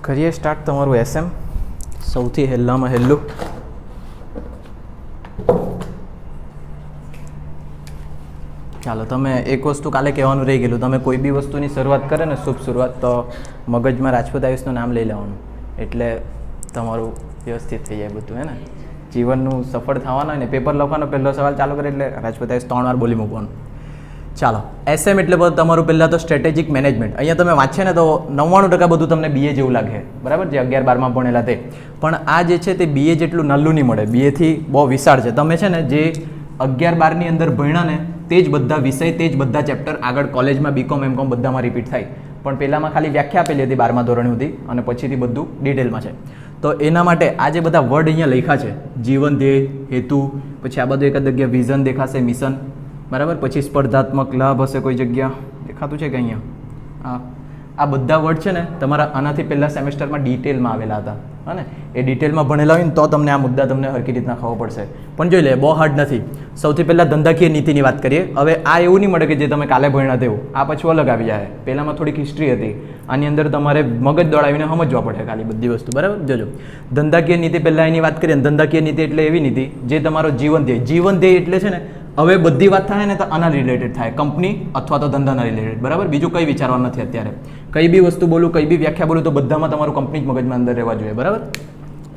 કરીએ સ્ટાર્ટ તમારું એસએમ સૌથી હેલ્લામાં હેલ્લું. ચાલો, તમે એક વસ્તુ કાલે કહેવાનું રહી ગયેલું, તમે કોઈ બી વસ્તુની શરૂઆત કરે ને શુભ શરૂઆત, તો મગજમાં રાજપૂત આયુષનું નામ લઈ લેવાનું, એટલે તમારું વ્યવસ્થિત થઈ જાય બધું. હે ને, જીવનનું સફળ થવાનું હોય ને, પેપર લખવાનો પહેલો સવાલ ચાલુ કરે એટલે રાજપૂત આયુષ 3 વાર બોલી મૂકવાનું. ચાલો, એસએમ એટલે તમારું પહેલાં તો સ્ટ્રેટેજિક મેનેજમેન્ટ. અહીંયા તમે વાંચે ને તો 99% બધું તમને બીએ જેવું લાગે, બરાબર, જે 11-12માં ભણેલા તે. પણ આ જે છે તે બીએ જેટલું નલ્લું નહીં મળે, બીએથી બહુ વિશાળ છે. તમે છે ને જે 11-12ની અંદર ભણ્યા ને તે જ બધા વિષય, તે જ બધા ચેપ્ટર આગળ કોલેજમાં બીકોમ એમકોમ બધામાં રિપીટ થાય. પણ પહેલાંમાં ખાલી વ્યાખ્યા આપેલી હતી 12મા ધોરણ સુધી, અને પછીથી બધું ડિટેલમાં છે. તો એના માટે આ જે બધા વર્ડ અહીંયા લખ્યા છે, જીવન ધ્યેય, હેતુ, પછી આ બધું એક જગ્યા વિઝન દેખાશે, મિશન, બરાબર, પછી સ્પર્ધાત્મક લાભ હશે કોઈ જગ્યા દેખાતું છે કે અહીંયા આ બધા વર્ડ છે ને તમારા આનાથી પહેલાં સેમેસ્ટરમાં ડિટેલમાં આવેલા હતા. હા ને, એ ડિટેલમાં ભણેલા હોય ને તો તમને આ મુદ્દા તમને હરકી રીતના ખબર પડશે. પણ જોઈ લે, બહુ હાર્ડ નથી. સૌથી પહેલાં ધંધાકીય નીતિની વાત કરીએ. હવે આ એવું નહીં મળે કે જે તમે કાલે ભણ્યા તેવું, આ પછી અલગ આવી જાય. પહેલાંમાં થોડીક હિસ્ટ્રી હતી, આની અંદર તમારે મગજ દોડાવીને સમજવા પડે ખાલી બધી વસ્તુ, બરાબર. જોજો, ધંધાકીય નીતિ પહેલાં એની વાત કરીએ. ધંધાકીય નીતિ એટલે એવી નીતિ જે તમારો જીવન ધ્યેય, જીવન ધ્યેય એટલે છે ને, હવે બધી વાત થાય ને તો આના રિલેટેડ થાય, કંપની અથવા તો ધંધાના રિલેટેડ, બરાબર. બીજું કંઈ વિચારવાનું નથી અત્યારે. કઈ બી વસ્તુ બોલું, કઈ બી વ્યાખ્યા બોલું તો બધામાં તમારું કંપની જ મગજમાં અંદર રહેવા જોઈએ, બરાબર.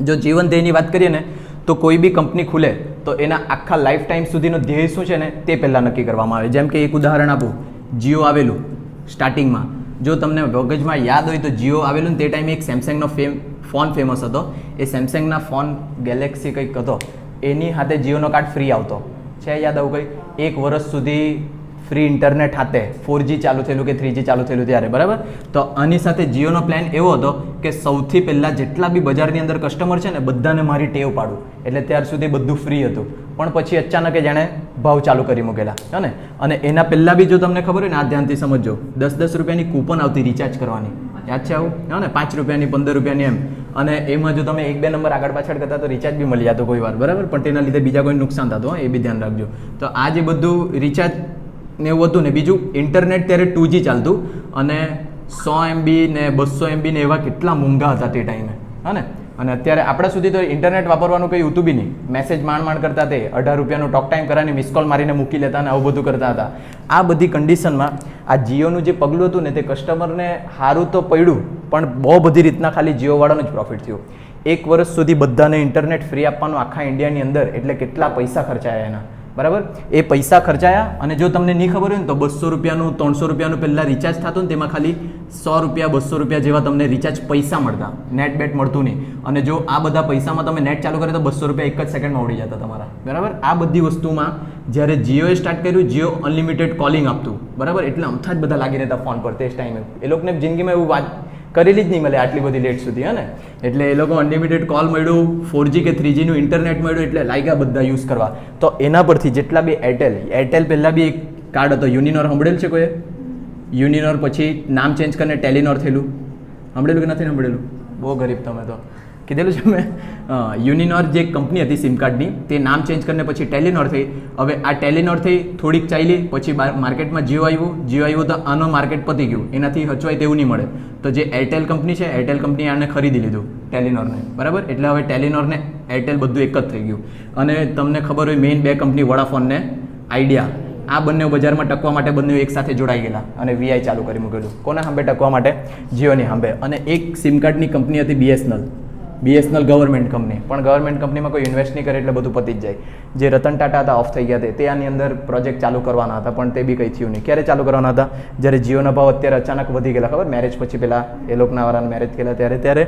જો જીવન ધ્યેયની વાત કરીએ ને તો કોઈ બી કંપની ખુલે તો એના આખા લાઈફ ટાઈમ સુધીનો ધ્યેય શું છે ને તે પહેલાં નક્કી કરવામાં આવે. જેમ કે એક ઉદાહરણ આપું, જીઓ આવેલું સ્ટાર્ટિંગમાં, જો તમને મગજમાં યાદ હોય તો જીઓ આવેલું ને તે ટાઈમે એક સેમસંગનો ફોન ફેમસ હતો. એ સેમસંગના ફોન ગેલેક્સી કંઈક હતો, એની સાથે જીઓનો કાર્ડ ફ્રી આવતો છે. યાદ આવું કંઈ? 1 વર્ષ સુધી ફ્રી ઇન્ટરનેટ હાથે 4G ચાલુ થયેલું કે 3G ચાલુ થયેલું ત્યારે, બરાબર. તો આની સાથે જીઓનો પ્લાન એવો હતો કે સૌથી પહેલાં જેટલા બી બજારની અંદર કસ્ટમર છે ને બધાને મારી ટેવ પાડું, એટલે ત્યાર સુધી બધું ફ્રી હતું. પણ પછી અચાનક જેણે ભાવ ચાલુ કરી મૂકેલા, હે ને. અને એના પહેલાં બી જો તમને ખબર હોય ને, આ ધ્યાનથી સમજો, 10-10 રૂપિયાની કૂપન આવતી રિચાર્જ કરવાની, યાદ છે આવું? હા ને, 5 રૂપિયાની, 15 રૂપિયાની એમ. અને એમાં જો તમે 1-2 નંબર આગળ પાછળ કરતા તો રિચાર્જ બી મળી જતો કોઈ વાર, બરાબર. પણ તેના લીધે બીજા કોઈ નુકસાન થતું, એ બી ધ્યાન રાખજો. તો આ જે બધું રિચાર્જ ને એવું હતું ને, બીજું ઇન્ટરનેટ ત્યારે 2G ચાલતું, અને 100 MB ને 200 MB ને એવા કેટલા મોંઘા હતા તે ટાઈમે, હા ને. અને અત્યારે આપણા સુધી તો ઇન્ટરનેટ વાપરવાનું કંઈ હતું બી નહીં, મેસેજ માંડ કરતા તે 18 રૂપિયાનું ટોક ટાઈમ કરાવીને મિસ કોલ મારીને મૂકી લેતા અને આવું બધું કરતા હતા. આ બધી કન્ડિશનમાં આ જીઓનું જે પગલું હતું ને તે કસ્ટમરને સારું તો પડ્યું, પણ બહુ બધી રીતના ખાલી જીઓવાળાનું જ પ્રોફિટ થયું. 1 વર્ષ સુધી બધાને ઇન્ટરનેટ ફ્રી આપવાનું આખા ઇન્ડિયાની અંદર, એટલે કેટલા પૈસા ખર્ચાયા એના, બરાબર. એ પૈસા ખર્ચાયા. અને જો તમને નહીં ખબર હોય ને તો 200 રૂપિયાનું 300 રૂપિયાનું પહેલાં રિચાર્જ થતું ને તેમાં ખાલી 100 રૂપિયા 200 રૂપિયા જેવા તમને રિચાર્જ પૈસા મળતા, નેટ બેટ મળતું નહીં. અને જો આ બધા પૈસામાં તમે નેટ ચાલુ કરે તો 200 રૂપિયા એક જ સેકન્ડમાં ઉડી જતા તમારા, બરાબર. આ બધી વસ્તુમાં જ્યારે જીઓએ સ્ટાર્ટ કર્યું, જીઓ અનલિમિટેડ કોલિંગ આપતું, બરાબર. એટલે અમથા જ બધા લાગી રહેતા ફોન પર તે ટાઈમે. એ લોકોને જિંદગીમાં એવું વાત કરેલી જ નહીં મળે આટલી બધી લેટ સુધી, હે ને. એટલે એ લોકો અનલિમિટેડ કોલ મળ્યું, 4G કે 3G નું ઇન્ટરનેટ મળ્યું, એટલે લાગ્યા બધા યુઝ કરવા. તો એના પરથી જેટલા બી એરટેલ પહેલાં બી એક કાર્ડ હતો, યુનિનોર, સાંભળેલું છે કોઈએ? યુનિનોર પછી નામ ચેન્જ કરીને ટેલિનોર થયેલું, સાંભળેલું કે નથી સાંભળેલું? બહુ ગરીબ તમે તો. કીધેલું છે મેં. યુનિનોર જે કંપની હતી સિમ કાર્ડની, તે નામ ચેન્જ કરીને પછી ટેલિનોર થઈ. હવે આ ટેલિનોર થઈ થોડીક ચાલી, પછી માર્કેટમાં જીઓ આવ્યું તો આનો માર્કેટ પતી ગયું, એનાથી હચવાય તેવું નહીં મળે. તો જે એરટેલ કંપની છે, એરટેલ કંપની આને ખરીદી લીધું ટેલિનોરને, બરાબર. એટલે હવે ટેલિનોરને એરટેલ બધું એક જ થઈ ગયું. અને તમને ખબર હોય મેઇન 2 કંપની વોડાફોન ને આઈડિયા, આ બંને બજારમાં ટકવા માટે બંને એક સાથે જોડાઈ ગયેલા અને વીઆઈ ચાલુ કરી મૂકેલું. કોના સાંભે ટકવા માટે? જીઓની સાંભે. અને એક સિમ કાર્ડની કંપની હતી બીએસએનએલ ગવર્મેન્ટ કંપની, પણ ગવર્મેન્ટ કંપનીમાં કોઈ ઇન્વેસ્ટ નહીં કરે એટલે બધું પતી જ જાય. જે રતન ટાટા હતા ઓફ થઈ ગયા તે આની અંદર પ્રોજેક્ટ ચાલુ કરવાના હતા, પણ તે બી કંઈ થયું નહીં. ક્યારે ચાલુ કરવાના હતા? જ્યારે જીઓના ભાવ અત્યારે અચાનક વધી ગયેલા, ખબર? મેરેજ પછી પેલા એ લોકોના વાળાના મેરેજ થયેલા ત્યારે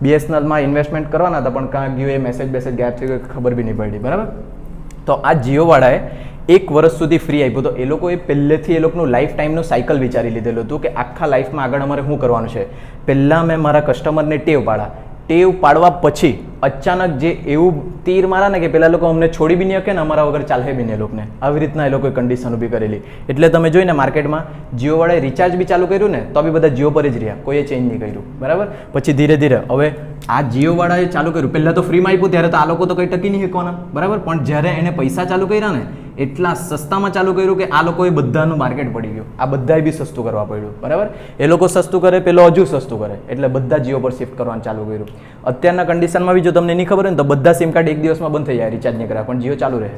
બીએસએનએલમાં ઇન્વેસ્ટમેન્ટ કરવાના હતા, પણ કાં ગયું એ મેસેજ ગાયબ થઈ ગયો, ખબર બી નહીં પડી, બરાબર. તો આ જીઓવાળાએ 1 વર્ષ સુધી ફ્રી આપ્યું. તો એ લોકોએ પહેલેથી એ લોકોનું લાઈફ ટાઈમનું સાયકલ વિચારી લીધેલું હતું કે આખા લાઈફમાં આગળ અમારે શું કરવાનું છે. પહેલાં મેં મારા કસ્ટમરને ટેવ પાડવા પછી અચાનક જે એવું તીર મારા ને કે પેલા લોકો અમને છોડી બી નહીં શકે ને અમારા વગર ચાલે બી નહીં એ લોકોને, આવી રીતના એ લોકોએ કન્ડિશન ઊભી કરેલી. એટલે તમે જોઈને માર્કેટમાં જીઓવાળાએ રિચાર્જ બી ચાલુ કર્યું ને તો બી બધા જીઓ પર જ રહ્યા, કોઈએ ચેન્જ નહીં કર્યું, બરાબર. પછી ધીરે ધીરે હવે આ જીઓવાળાએ ચાલુ કર્યું. પહેલાં તો ફ્રીમાં આપ્યું ત્યારે તો આ લોકો તો કંઈ ટકી નહીં શકવાના, બરાબર. પણ જ્યારે એને પૈસા ચાલુ કર્યા ને એટલા સસ્તામાં ચાલુ કર્યું કે આ લોકોએ બધાનું માર્કેટ પડી ગયું, આ બધાએ બી સસ્તું કરવા પડ્યું, બરાબર. એ લોકો સસ્તું કરે, પેલો હજુ સસ્તું કરે, એટલે બધા જીઓ પર શિફ્ટ કરવાનું ચાલુ કર્યું. અત્યારના કન્ડિશનમાં બી જો તમને નહીં ખબર હોય ને તો બધા સિમ કાર્ડ એક દિવસમાં બંધ થઈ જાય, રિચાર્જ નહીં કરાવે, પણ જીઓ ચાલુ રહે.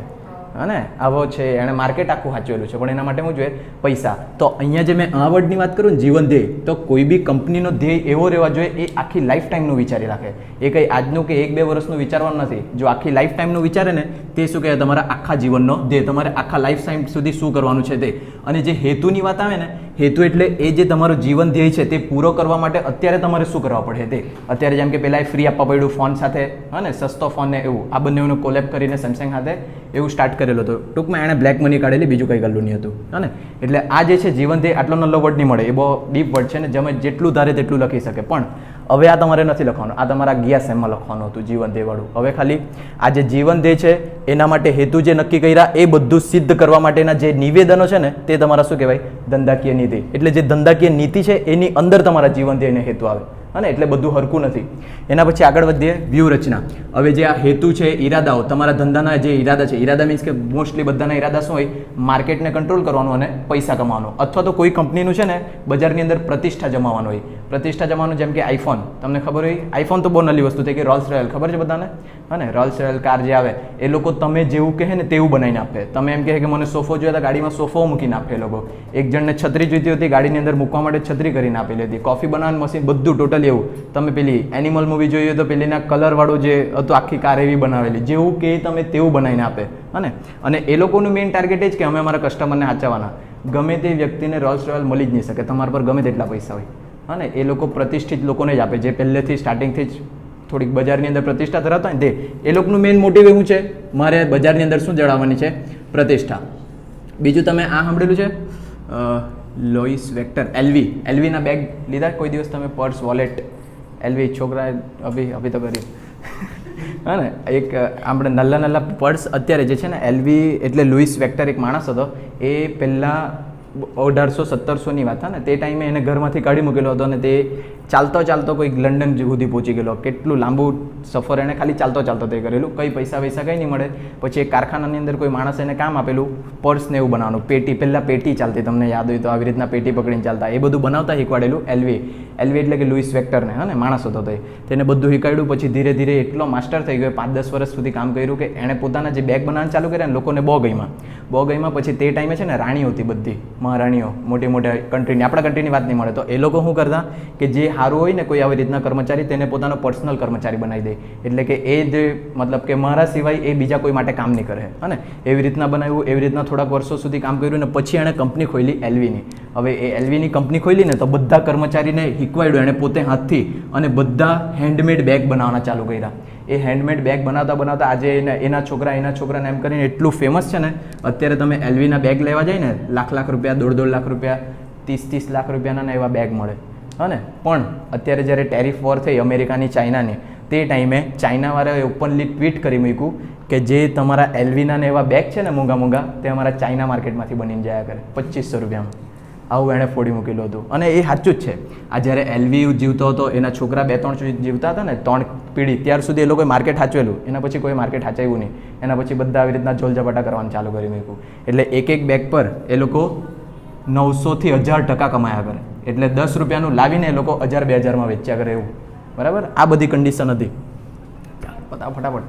હા ને, આવો છે, એણે માર્કેટ આખું સાચવેલું છે, પણ એના માટે શું જોઈએ? પૈસા. તો અહીંયા જે મેં આ વર્ડની વાત કરું ને, જીવન ધ્યેય, તો કોઈ બી કંપનીનો ધ્યેય એવો રહેવા જોઈએ એ આખી લાઈફ ટાઈમનું વિચારી રાખે. એ કંઈ આજનું કે 1-2 વર્ષનું વિચારવાનું નથી. જો આખી લાઈફ ટાઈમનું વિચારે ને, તે શું કહેવાય? તમારા આખા જીવનનો ધ્યેય, તમારે આખા લાઈફ ટાઈમ સુધી શું કરવાનું છે તે. અને જે હેતુની વાત આવે ને, હેતુ એટલે એ જે તમારો જીવન ધ્યેય છે તે પૂરો કરવા માટે અત્યારે તમારે શું કરવા પડે તે. અત્યારે જેમ કે પહેલાં ફ્રી આપવા પડ્યું ફોન સાથે, હા ને, સસ્તો ફોન ને એવું, આ બંનેનો કોલેબ કરીને સેમસંગ સાથે એવું સ્ટાર્ટ કરેલો હતો. ટૂંકમાં એણે બ્લેક મની કાઢેલી, બીજું કંઈ ગલ્લું નહીં હતું, હા ને. એટલે આ જે છે જીવન ધ્યેય, આટલો નલ્લો વર્ડ નહીં મળે, એ બહુ ડીપ વર્ડ છે ને, જેમાં જેટલું ધારે તેટલું લખી શકે. પણ હવે આ તમારે નથી લખવાનું, આ તમારા ગયા સેમમાં લખવાનું હતું જીવન ધ્યેય વાળું. હવે ખાલી આ જે જીવન ધ્યેય છે એના માટે હેતુ જે નક્કી કર્યા એ બધું સિદ્ધ કરવા માટેના જે નિવેદનો છે ને, તે તમારા શું કહેવાય? ધંધાકીય નીતિ. એટલે જે ધંધાકીય નીતિ છે એની અંદર તમારા જીવન ધ્યેયને હેતુ આવે, હા ને. એટલે બધું હરખું નથી. એના પછી આગળ વધીએ, વ્યૂહરચના. હવે જે આ હેતુ છે, ઈરાદાઓ, તમારા ધંધાના જે ઈરાદા છે, ઈરાદા મીન્સ કે મોસ્ટલી બધાના ઈરાદા શું હોય? માર્કેટને કંટ્રોલ કરવાનું અને પૈસા કમાવાનો, અથવા તો કોઈ કંપનીનું છે ને બજારની અંદર પ્રતિષ્ઠા જમાવવાનું હોય. પ્રતિષ્ઠા જમાવવાનું, જેમ કે આઈફોન, તમને ખબર હોય, આઈફોન તો બહુ નલી વસ્તુ થઈ કે રોલ્સ રોયલ, ખબર છે બધાને, હા ને. રોલ્સ રોયલ કાર જે આવે એ લોકો તમે જેવું કહે ને તેવું બનાવીને આપે. તમે એમ કહે કે મને સોફો જોઈએ તો ગાડીમાં સોફો મૂકીને આપે એ લોકો. એક જણને છત્રી જોઈતી હતી, ગાડીની અંદર મૂકવા માટે છત્રી કરીને આપેલી હતી. કોફી બનાવવાનું મશીન, બધું ટોટલ એવું. તમે પેલી એનિમલ મૂવી જોઈએ તો પેલીના કલરવાળું જે હતું, આખી કાર એવી બનાવેલી, જેવું કે તમે તેવું બનાવીને આપે, હા ને. અને એ લોકોનું મેઇન ટાર્ગેટ એ જ કે અમે અમારા કસ્ટમરને સાચવવાના. ગમે તે વ્યક્તિને રોલ્સ રોયલ મળી જ નહીં શકે, તમારા પર ગમે તેટલા પૈસા હોય, હા ને. એ લોકો પ્રતિષ્ઠિત લોકોને જ આપે, જે પહેલેથી સ્ટાર્ટિંગથી જ થોડીક બજારની અંદર પ્રતિષ્ઠા ધરાવતા હોય ને તે. એ લોકોનું મેઇન મોટિવ એવું છે, મારે બજારની અંદર શું જણાવવાની છે? પ્રતિષ્ઠા. બીજું તમે આ સાંભળેલું છે લોઇસ વેક્ટર, એલવીના બેગ લીધા કોઈ દિવસ તમે? પર્સ, વોલેટ, એલવી છોકરા અભી તો કર્યું, હા ને. એક આપણે નલ્લા પર્સ અત્યારે જે છે ને, એલવી એટલે લુઈસ વેક્ટર એક માણસ હતો, એ પહેલાં 1800-1700ની વાત હા ને, તે ટાઈમે એને ઘરમાંથી કાઢી મૂકેલો હતો અને તે ચાલતો કોઈક લંડન સુધી પહોંચી ગયેલો. કેટલું લાંબુ સફર એણે ખાલી ચાલતો તે કરેલું. કંઈ પૈસા કંઈ નહીં મળે. પછી એક કારખાનાની અંદર કોઈ માણસ એને કામ આપેલું પર્સને એવું બનાવવાનું. પેટી, પહેલાં પેટી ચાલતી, તમને યાદ હોય તો આવી રીતના પેટી પકડીને ચાલતા, એ બધું બનાવતા શીખવાડેલું એલવી એટલે કે લુઈસ વેક્ટરને, હા ને, માણસ હતો તે. તેને બધું શીખવાડ્યું. પછી ધીરે ધીરે એટલો માસ્ટર થઈ ગયો, 5-10 વર્ષ સુધી કામ કર્યું કે એણે પોતાના જે બેગ બનાવવાનું ચાલુ કર્યા ને, લોકોને બહુ ગઈમાં. પછી તે ટાઈમે છે ને રાણીઓ હતી, બધી મહારાણીઓ, મોટી કન્ટ્રીની, આપણા કન્ટ્રીની વાત નહીં મળે, તો એ લોકો શું કરતા કે જે સારું હોય ને કોઈ આવી રીતના કર્મચારી, તેને પોતાનો પર્સનલ કર્મચારી બનાવી દે. એટલે કે એ જે મતલબ કે મારા સિવાય એ બીજા કોઈ માટે કામ નહીં કરે, હા ને. એવી રીતના બનાવ્યું. એવી રીતના થોડાક વર્ષો સુધી કામ કર્યું ને પછી એણે કંપની ખોલી એલવીની. હવે એ એલવીની કંપની ખોલી ને તો બધા કર્મચારીને શીખવાડ્યું એણે પોતે હાથથી, અને બધા હેન્ડમેડ બેગ બનાવવાના ચાલુ કર્યા. એ હેન્ડમેડ બેગ બનાવતા આજે એના છોકરાને એમ કરીને એટલું ફેમસ છે ને. અત્યારે તમે એલવીના બેગ લેવા જાય ને, લાખ રૂપિયા, 1.5 લાખ રૂપિયા, 30 લાખ રૂપિયાના એવા બેગ મળે, હા ને. પણ અત્યારે જ્યારે ટેરિફ વોર થઈ અમેરિકાની ચાઇનાની, તે ટાઈમે ચાઇનાવાળાએ ઓપનલી ટ્વીટ કરી મૂક્યું કે જે તમારા એલવીના ને એવા બેગ છે ને મોંઘા, તે અમારા ચાઇના માર્કેટમાંથી બનીને જાય કરે 2500 રૂપિયામાં. આવું એણે ફોડી મૂકેલું હતું. અને એ સાચું જ છે. આ જ્યારે એલવી જીવતો હતો, એના છોકરા 2-3 જીવતા હતા ને, 3 પેઢી, ત્યાર સુધી એ લોકોએ માર્કેટ સાચવેલું. એના પછી કોઈ માર્કેટ સાચવ્યું નહીં. એના પછી બધા આવી રીતના જોલઝપાટા કરવાનું ચાલુ કરી મૂક્યું. એટલે એક બેગ પર એ લોકો 900થી 1000% કમાયા કરે. એટલે 10 રૂપિયાનું લાવીને એ લોકો 1000-2000માં વેચ્યા કરે, એવું, બરાબર. આ બધી કન્ડિશન હતી. ફટાફટ.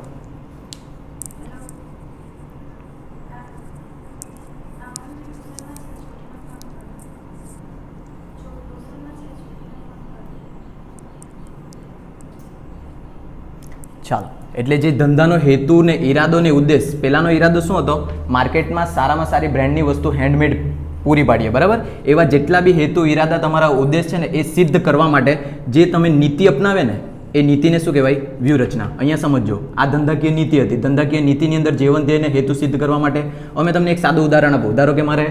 ચાલો, એટલે જે ધંધાનો હેતુ ને ઈરાદો ને ઉદ્દેશ, પહેલાનો ઈરાદો શું હતો? માર્કેટમાં સારામાં સારી બ્રાન્ડની વસ્તુ હેન્ડમેડ પૂરી પાડીએ, બરાબર. એવા જેટલા બી હેતુ ઈરાદા તમારા ઉદ્દેશ છે ને, એ સિદ્ધ કરવા માટે જે તમે નીતિ અપનાવે ને, એ નીતિને શું કહેવાય? વ્યૂહરચના. અહીંયા સમજો, આ ધંધાકીય નીતિ હતી. ધંધાકીય નીતિની અંદર જીવન ધ્યેયને હેતુ સિદ્ધ કરવા માટે અમે તમને એક સાદું ઉદાહરણ આપું. ધારો કે મારે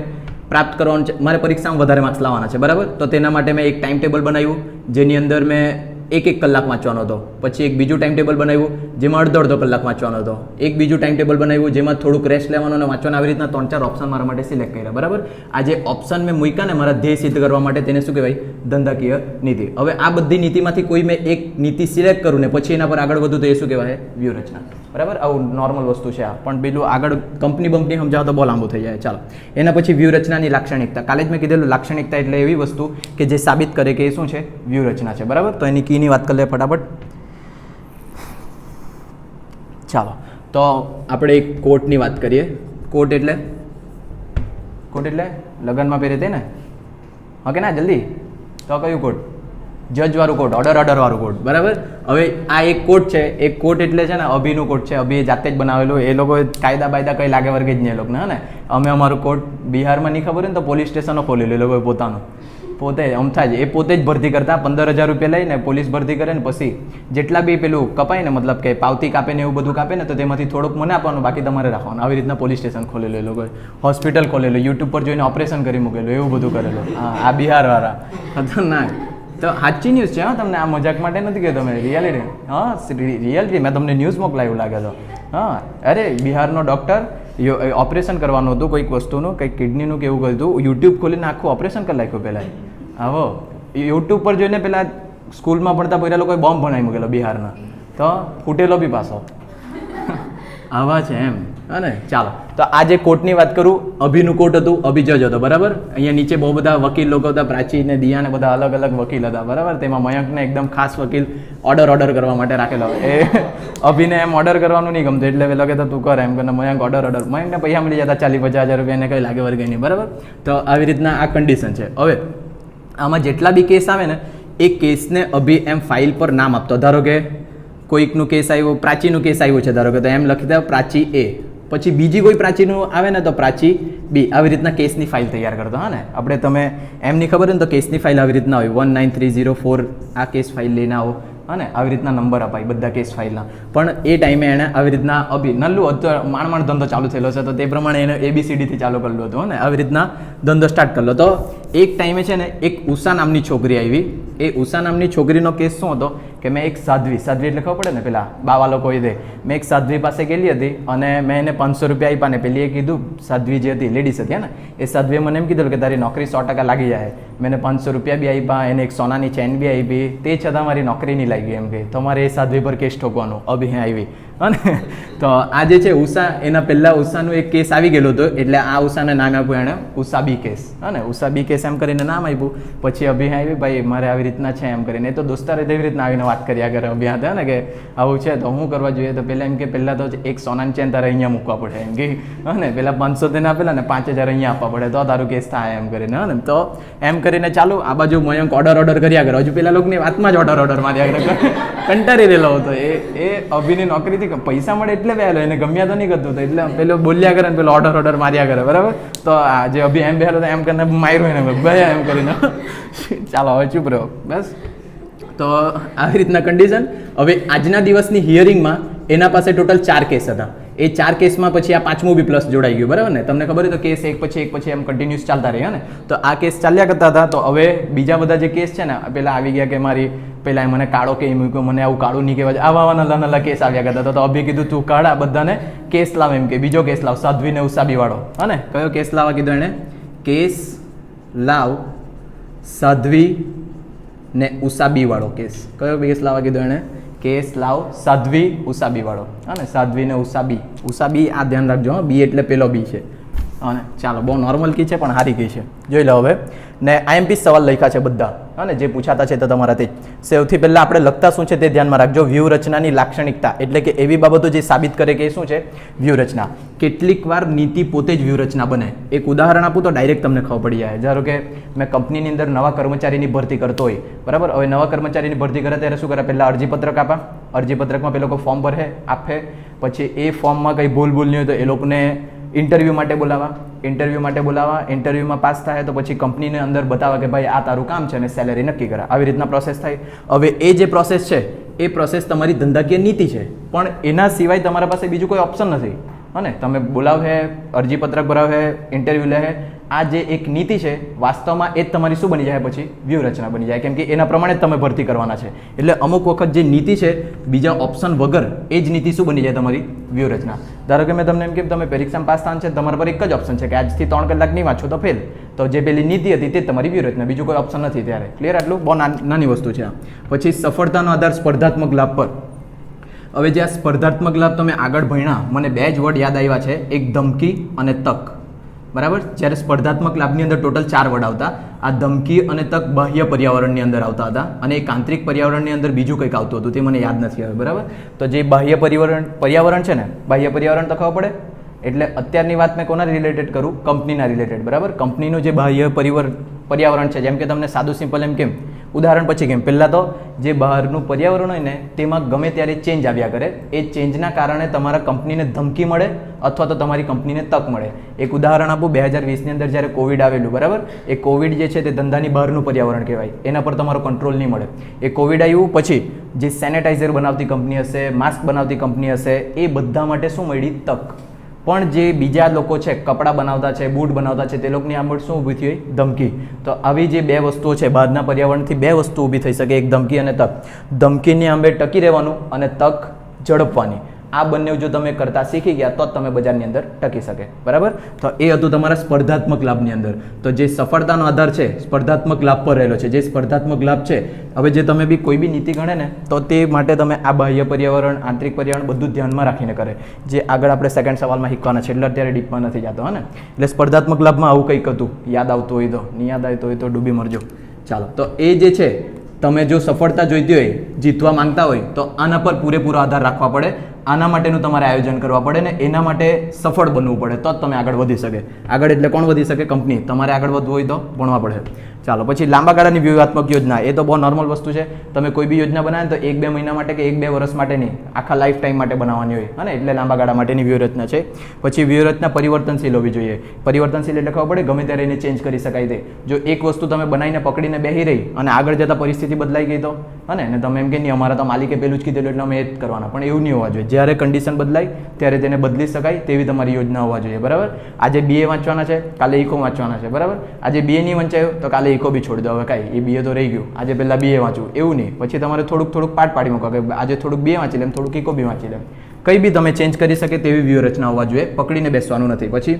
પ્રાપ્ત કરવાનું છે, મારે પરીક્ષામાં વધારે માર્ક્સ લાવવાના છે, બરાબર. તો તેના માટે મેં એક ટાઈમ ટેબલ બનાવ્યું, જેની અંદર મેં એક કલાક વાંચવાનો હતો. પછી એક બીજું ટાઈમ ટેબલ બનાવ્યું જેમાં અડધો કલાક વાંચવાનો હતો. એક બીજું ટાઈમ ટેબલ બનાવ્યું જેમાં થોડુંક રેસ્ટ લેવાનો અને વાંચવાનો. આવી રીતના 3-4 ઓપ્શન મારા માટે સિલેક્ટ કર્યા. બરાબર, આ જે ઓપ્શન મેં મૂક્યા ને મારા ધ્યેય સિદ્ધ કરવા માટે તેને શું કહેવાય? ધંધાકીય નીતિ. હવે આ બધી નીતિમાંથી કોઈ મેં એક નીતિ સિલેક્ટ કરું ને પછી એના પર આગળ વધું તો એ શું કહેવાય? વ્યૂહરચના. બરાબર, આવું નોર્મલ વસ્તુ છે આ. પણ પેલું આગળ કંપની સમજાવો તો બહુ લાંબુ થઈ જાય. ચાલો, એના પછી વ્યૂહરચનાની લાક્ષણિકતા. કાલે જ મેં કીધેલું લાક્ષણિકતા એટલે એવી વસ્તુ કે જે સાબિત કરે કે એ શું છે? વ્યૂહરચના છે. બરાબર, તો એની કીની વાત કરી લે ફટાફટ. ચાલો, તો આપણે એક કોટની વાત કરીએ. કોટ એટલે લગ્નમાં પહેરે તે ને? ઓકે ના, જલ્દી. તો કયું કોટ? જજવાળું કોટ, ઓર્ડરવાળું કોટ. બરાબર, હવે આ એક કોટ છે. એક કોટ એટલે છે ને અભિનું કોટ છે. અભિએ જાતે જ બનાવેલું. એ લોકો કાયદા બાયદા કંઈ લાગે વર્ગે જ નહીં એ લોકોને. હે ને, અમે અમારું કોટ બિહારમાં નહીં ખબર હોય ને તો પોલીસ સ્ટેશનો ખોલેલું એ લોકોએ પોતાનું. પોતે અમથા જ એ પોતે જ ભરતી કરતા. 15,000 રૂપિયા લઈને પોલીસ ભરતી કરે ને પછી જેટલા બી પેલું કપાય ને, મતલબ કે પાવતી કાપે ને એવું બધું કાપે ને તો તેમાંથી થોડુંક મને આપવાનું, બાકી તમારે રાખવાનું. આવી રીતના પોલીસ સ્ટેશન ખોલેલું એ લોકોએ. હોસ્પિટલ ખોલેલું, યુટ્યુબ પર જોઈને ઓપરેશન કરી મૂકેલું, એવું બધું કરેલું. હા, આ બિહારવાળા ખતરનાક. તો સાચી ન્યૂઝ છે. હા, તમને આ મજાક માટે નથી કહેતો મેં, રિયાલિટી. હા, રિયાલિટી. મેં તમને ન્યૂઝ મોકલાયું લાગે તો. હા, અરે બિહારનો ડૉક્ટર ઓપરેશન કરવાનું હતું કોઈક વસ્તુનું, કંઈક કિડનીનું કે એવું કર્યું હતું. યુટ્યુબ ખોલીને આખું ઓપરેશન કરી નાખ્યું પહેલાં. આવો યુટ્યુબ પર જોઈને પેલા સ્કૂલમાં ભણતા પહેલાં લોકોએ બોમ્બ બનાવી મૂકેલો બિહારના, તો ફૂટેલો બી પાછો. આવા છે એમ. હા ને, ચાલો. તો આ જે કોર્ટની વાત કરું, અભિનું કોર્ટ હતું, અભિ જજ હતો. બરાબર, અહીંયા નીચે બહુ બધા વકીલ લોકો હતા, પ્રાચી ને દિયા ને બધા અલગ અલગ વકીલ હતા. બરાબર, તેમાં મયંકને એકદમ ખાસ વકીલ ઓર્ડર કરવા માટે રાખેલો. એ અભિને એમ ઓર્ડર કરવાનું નહીં ગમતું એટલે પેલો કહેતો તું કર એમ કરીને મયંક ઓર્ડર. મયંકને પૈસા મળી જતા 40-50,000 રૂપિયા, એને કંઈ લાગે વર્ગે નહીં. બરાબર, તો આવી રીતના આ કન્ડિશન છે. હવે આમાં જેટલા બી કેસ આવે ને એ કેસને અભિ એમ ફાઇલ પર નામ આપતો. ધારો કે કોઈકનું કેસ આવ્યો, પ્રાચીનું કેસ આવ્યું છે ધારો કે, તો એમ લખી દે પ્રાચી એ. પછી બીજી કોઈ પ્રાચીનું આવે ને તો પ્રાચી બી. આવી રીતના કેસની ફાઇલ તૈયાર કરતો. હા ને, આપણે તમે એમની ખબર ને તો કેસની ફાઇલ આવી રીતના હોય 19304 આ કેસ ફાઇલ લઈને આવો. હા ને, આવી રીતના નંબર અપાય બધા કેસ ફાઇલના. પણ એ ટાઈમે એણે આવી રીતના નલ્લું માંડ ધંધો ચાલુ થયેલો છે તો તે પ્રમાણે એને ABCDથી ચાલુ કરેલું હતું. ને આવી રીતના ધંધો સ્ટાર્ટ કરેલો. તો એક ટાઈમે છે ને એક ઉષા નામની છોકરી આવી. એ ઉષા નામની છોકરીનો કેસ શું હતો કે મેં એક સાધ્વી એટલે ખબર પડે ને પેલા બાવા લોકો એ દે, મેં એક સાધ્વી પાસે ગયેલી હતી અને મેં એને 500 રૂપિયા આપ્યા ને પેલી એ કીધું, સાધ્વી જે હતી લેડીઝ હતી ને, એ સાધ્વીએ મને એમ કીધું કે તારી નોકરી 100% લાગી જાય. મેં એને 500 રૂપિયા બી આપ્યા, એને એક સોનાની ચેન બી આપી, તે છતાં મારી નોકરી નહીં લાગી. એમ કે તમારે એ સાધ્વી પર કેસ ઠોકવાનો. અભી આવી અને તો આ જે છે ઉષા, એના પહેલાં ઉષાનું એક કેસ આવી ગયેલો હતો એટલે આ ઉષાને નામ આપ્યું એણે ઉષા બી કેસ. હા ને, ઉષા બી કેસ એમ કરીને નામ આપ્યું. પછી અભી આવી ભાઈ મારે આવી રીતના છે એમ કરીને. એ તો દોસ્તારે એવી રીતના આવીને વાત કર્યા કરે અભી હતા ને કે આવું છે તો શું કરવા જોઈએ. તો પહેલાં એમ કે પહેલાં તો એક સોનાની ચેન તારે અહીંયા મૂકવા પડે એમ કે. હા ને, પહેલાં 500 તેને આપેલા ને 5,000 અહીંયા આપવા પડે તો તારું કેસ થાય એમ કરીને. હા ને, તો એમ કરીને ચાલુ. આ બાજુ મયંક ઓર્ડર કર્યા કરે. હજુ પેલા લોકોની વાતમાં જ ઓર્ડર માર્યા કરે. કંટાળી રહેલો હતો એ અભિની નોકરીથી પૈસા મળે એટલે વહેલો, એને ગમ્યા તો નહીં કરતું એટલે પેલો બોલ્યા કરે ને પેલો ઓર્ડર માર્યા કરે. બરાબર, તો આ જે અભી એમ બેહેલો એમ કરીને માર્યું એને ગયા એમ કરીને. ચાલો હવે ચૂપ રહ્યો બસ. તો આવી રીતના કન્ડિશન. હવે આજના દિવસની હિયરિંગમાં એના પાસે ટોટલ 4 કેસ હતા. એ 4 કેસમાં પછી આ 5મું બી પ્લસ જોડાઈ ગયું. બરાબર ને, તમને ખબર હોય તો કેસ એક પછી એમ કન્ટિન્યુઅસ ચાલતા રહ્યા ને. તો આ કેસ ચાલ્યા કરતા હતા. તો હવે બીજા બધા જે કેસ છે ને પેલા આવી ગયા કે મારી પેલા મને કાળો કે મૂક્યો, મને આવું કાળું નહીં કહેવાય, આવા નાના કેસ આવ્યા કરતા હતા. તો અભી કીધું તું કાળા બધાને કેસ લાવ એમ કે બીજો કેસ લાવ સાધ્વીને ઉષાબી વાળો. હા ને, કયો કેસ લાવવા કીધું એણે? કેસ લાવ સાધ્વી ને ઉષાબી વાળો કેસ. કયો કેસ લાવવા કીધું એણે? કેસ લાવ સાધ્વી ઉષાબી વાળો. હા ને, સાધ્વી ને ઉષાબી આ ધ્યાન રાખજો. બી એટલે પેલો બી છે. અને ચાલો, બહુ નોર્મલ કી છે પણ સારી કી છે, જોઈ લો હવે. ને IMP સવાલ લખ્યા છે બધા. હા ને, જે પૂછાતા છે તો તમારાથી સૌથી પહેલાં આપણે લખતા શું છે તે ધ્યાનમાં રાખજો. વ્યૂહરચનાની લાક્ષણિકતા એટલે કે એવી બાબતો જે સાબિત કરે કે શું છે વ્યૂહરચના. કેટલીક વાર નીતિ પોતે જ વ્યૂહરચના બને. એક ઉદાહરણ આપું તો ડાયરેક્ટ તમને ખબર પડી જાય. ધારો કે મેં કંપનીની અંદર નવા કર્મચારીની ભરતી કરતો હોય. બરાબર, હવે નવા કર્મચારીની ભરતી કરે ત્યારે શું કરે? પહેલાં અરજીપત્રક આપા. અરજીપત્રકમાં પેલો કોઈ ફોર્મ ભરે આપે. પછી એ ફોર્મમાં કંઈ ભૂલ નહીં હોય તો એ લોકોને ઇન્ટરવ્યૂ માટે બોલાવા. ઇન્ટરવ્યૂમાં પાસ થાય તો પછી કંપનીને અંદર બતાવે કે ભાઈ આ તારું કામ છે અને સેલેરી નક્કી કરે. આવી રીતના પ્રોસેસ થાય. હવે એ જે પ્રોસેસ છે એ પ્રોસેસ તમારી ધંધાકીય નીતિ છે, પણ એના સિવાય તમારા પાસે બીજું કોઈ ઓપ્શન નથી. અને તમે બોલાવે, અરજીપત્રક ભરાવે, ઇન્ટરવ્યૂ લે આ જે એક નીતિ છે વાસ્તવમાં એ જ તમારી શું બની જાય પછી વ્યૂહરચના બની જાય, કેમ કે એના પ્રમાણે જ તમે ભરતી કરવાના છે. એટલે અમુક વખત જે નીતિ છે બીજા ઓપ્શન વગર એ જ નીતિ શું બની જાય તમારી વ્યૂહરચના. ધારો કે મેં તમને એમ કે તમે પરીક્ષામાં પાસ થવાનું છે, તમારા પર એક જ ઓપ્શન છે કે આજથી 3 કલાક નહીં વાંચો તો ફેલ, તો જે પેલી નીતિ હતી તે તમારી વ્યૂહરચના, બીજું કોઈ ઓપ્શન નથી ત્યારે. ક્લિયર? આટલું બહુ નાની વસ્તુ છે. પછી સફળતાનો આધાર સ્પર્ધાત્મક લાભ પર. હવે જે આ સ્પર્ધાત્મક લાભ તમે આગળ ભણ્યા, મને 2 જ વર્ડ યાદ આવ્યા છે, એક ધમકી અને તક. બરાબર? જ્યારે સ્પર્ધાત્મક લાભની અંદર ટોટલ 4 વર્ડ આવતા. આ ધમકી અને તક બાહ્ય પર્યાવરણની અંદર આવતા હતા, અને એક આંતરિક પર્યાવરણની અંદર બીજું કંઈક આવતું હતું, તે મને યાદ નથી હવે. બરાબર? તો જે બાહ્ય પર્યાવરણ છે ને, બાહ્ય પર્યાવરણ તો ખબર પડે. એટલે અત્યારની વાત મેં કોના રિલેટેડ કરું? કંપનીના રિલેટેડ. બરાબર? કંપનીનું જે બાહ્ય પર્યાવરણ છે, જેમ કે તમને સાદું સિમ્પલ એમ કેમ ઉદાહરણ પછી કેમ, પહેલાં તો જે બહારનું પર્યાવરણ હોય ને તેમાં ગમે ત્યારે ચેન્જ આવ્યા કરે. એ ચેન્જના કારણે તમારા કંપનીને ધમકી મળે અથવા તો તમારી કંપનીને તક મળે. એક ઉદાહરણ આપું, 2020ની અંદર જ્યારે કોવિડ આવેલું, બરાબર, એ કોવિડ જે છે તે ધંધાની બહારનું પર્યાવરણ કહેવાય, એના પર તમારો કંટ્રોલ નહીં મળે. એ કોવિડ આવ્યું પછી જે સેનેટાઇઝર બનાવતી કંપની હશે, માસ્ક બનાવતી કંપની હશે, એ બધા માટે શું મળી? તક. પણ જે બીજા લોકો છે, કપડાં બનાવતા છે, બૂટ બનાવતા છે, તે લોકોની આંબળ શું ઊભી થઈ? ધમકી. તો આવી જે 2 વસ્તુઓ છે, બહારના પર્યાવરણથી 2 વસ્તુ ઊભી થઈ શકે, એક ધમકી અને તક. ધમકીની આંબે ટકી રહેવાનું અને તક ઝડપવાની. આ બંને જો તમે કરતા શીખી ગયા તો જ તમે બજારની અંદર ટકી શકે. બરાબર? તો એ હતું તમારા સ્પર્ધાત્મક લાભની અંદર. તો જે સફળતાનો આધાર છે સ્પર્ધાત્મક લાભ પર રહેલો છે. જે સ્પર્ધાત્મક લાભ છે, હવે જે તમે બી કોઈ બી નીતિ ગણે ને તો તે માટે તમે આ બાહ્ય પર્યાવરણ, આંતરિક પર્યાવરણ બધું ધ્યાનમાં રાખીને કરે, જે આગળ આપણે સેકન્ડ સવાલમાં શીખવાના છે, એટલે અત્યારે ડીપમાં નથી જતો. હા ને? એટલે સ્પર્ધાત્મક લાભમાં આવું કંઈક હતું. યાદ આવતું હોય તો, નહીં યાદ આવતું હોય તો ડૂબી મરજો. ચાલો, તો એ જે છે, તમે જો સફળતા જોઈતી હોય, જીતવા માંગતા હોય, તો આના પર પૂરેપૂરો આધાર રાખવા પડે. આના માટેનું તમારે આયોજન કરવા પડે ને એના માટે સફળ બનવું પડે, તો જ તમે આગળ વધી શકે. આગળ એટલે કોણ વધી શકે? કંપની. તમારે આગળ વધવું હોય તો ભણવા પડે. ચાલો, પછી લાંબા ગાળાની વ્યૂહાત્મક યોજના. એ તો બહુ નોર્મલ વસ્તુ છે. તમે કોઈ બી યોજના બનાવે તો 1-2 મહિના માટે કે 1-2 વર્ષ માટે નહીં, આખા લાઈફ ટાઈમ માટે બનાવવાની હોય. હા ને? એટલે લાંબા ગાળા માટેની વ્યૂહરચના છે. પછી વ્યૂહરચના પરિવર્તનશીલ હોવી જોઈએ. પરિવર્તનશીલ એટલે ખબર પડે ગમે ત્યારે એને ચેન્જ કરી શકાય તે. જો એક વસ્તુ તમે બનાવીને પકડીને બેસી રહી અને આગળ જતાં પરિસ્થિતિ બદલાઈ ગઈ તો, હા ને, તમે એમ કે નહીં અમારા તો માલિકે પેલું જ કીધેલું એટલે અમે એ જ કરવાના, પણ એવું નહીં હોવા જોઈએ. જ્યારે કન્ડિશન બદલાય ત્યારે તેને બદલી શકાય તેવી તમારી યોજના હોવા જોઈએ. બરાબર? આજે BA વાંચવાના છે, કાલે ઇકો વાંચવાના છે. બરાબર? આજે BA નહીં વંચાયું તો કાલે ઇકો બી છોડી દો. હવે કાંઈ એ BA તો રહી ગયું, આજે પહેલાં BA વાંચવું, એવું નહીં. પછી તમારે થોડુંક પાર્ટ પાડી મૂકો કે આજે થોડુંક BA વાંચી લેમ, થોડુંક ઇકો બી વાંચી લેમ. કંઈ બી તમે ચેન્જ કરી શકે તેવી વ્યૂહરચના હોવા જોઈએ. પકડીને બેસવાનું નથી. પછી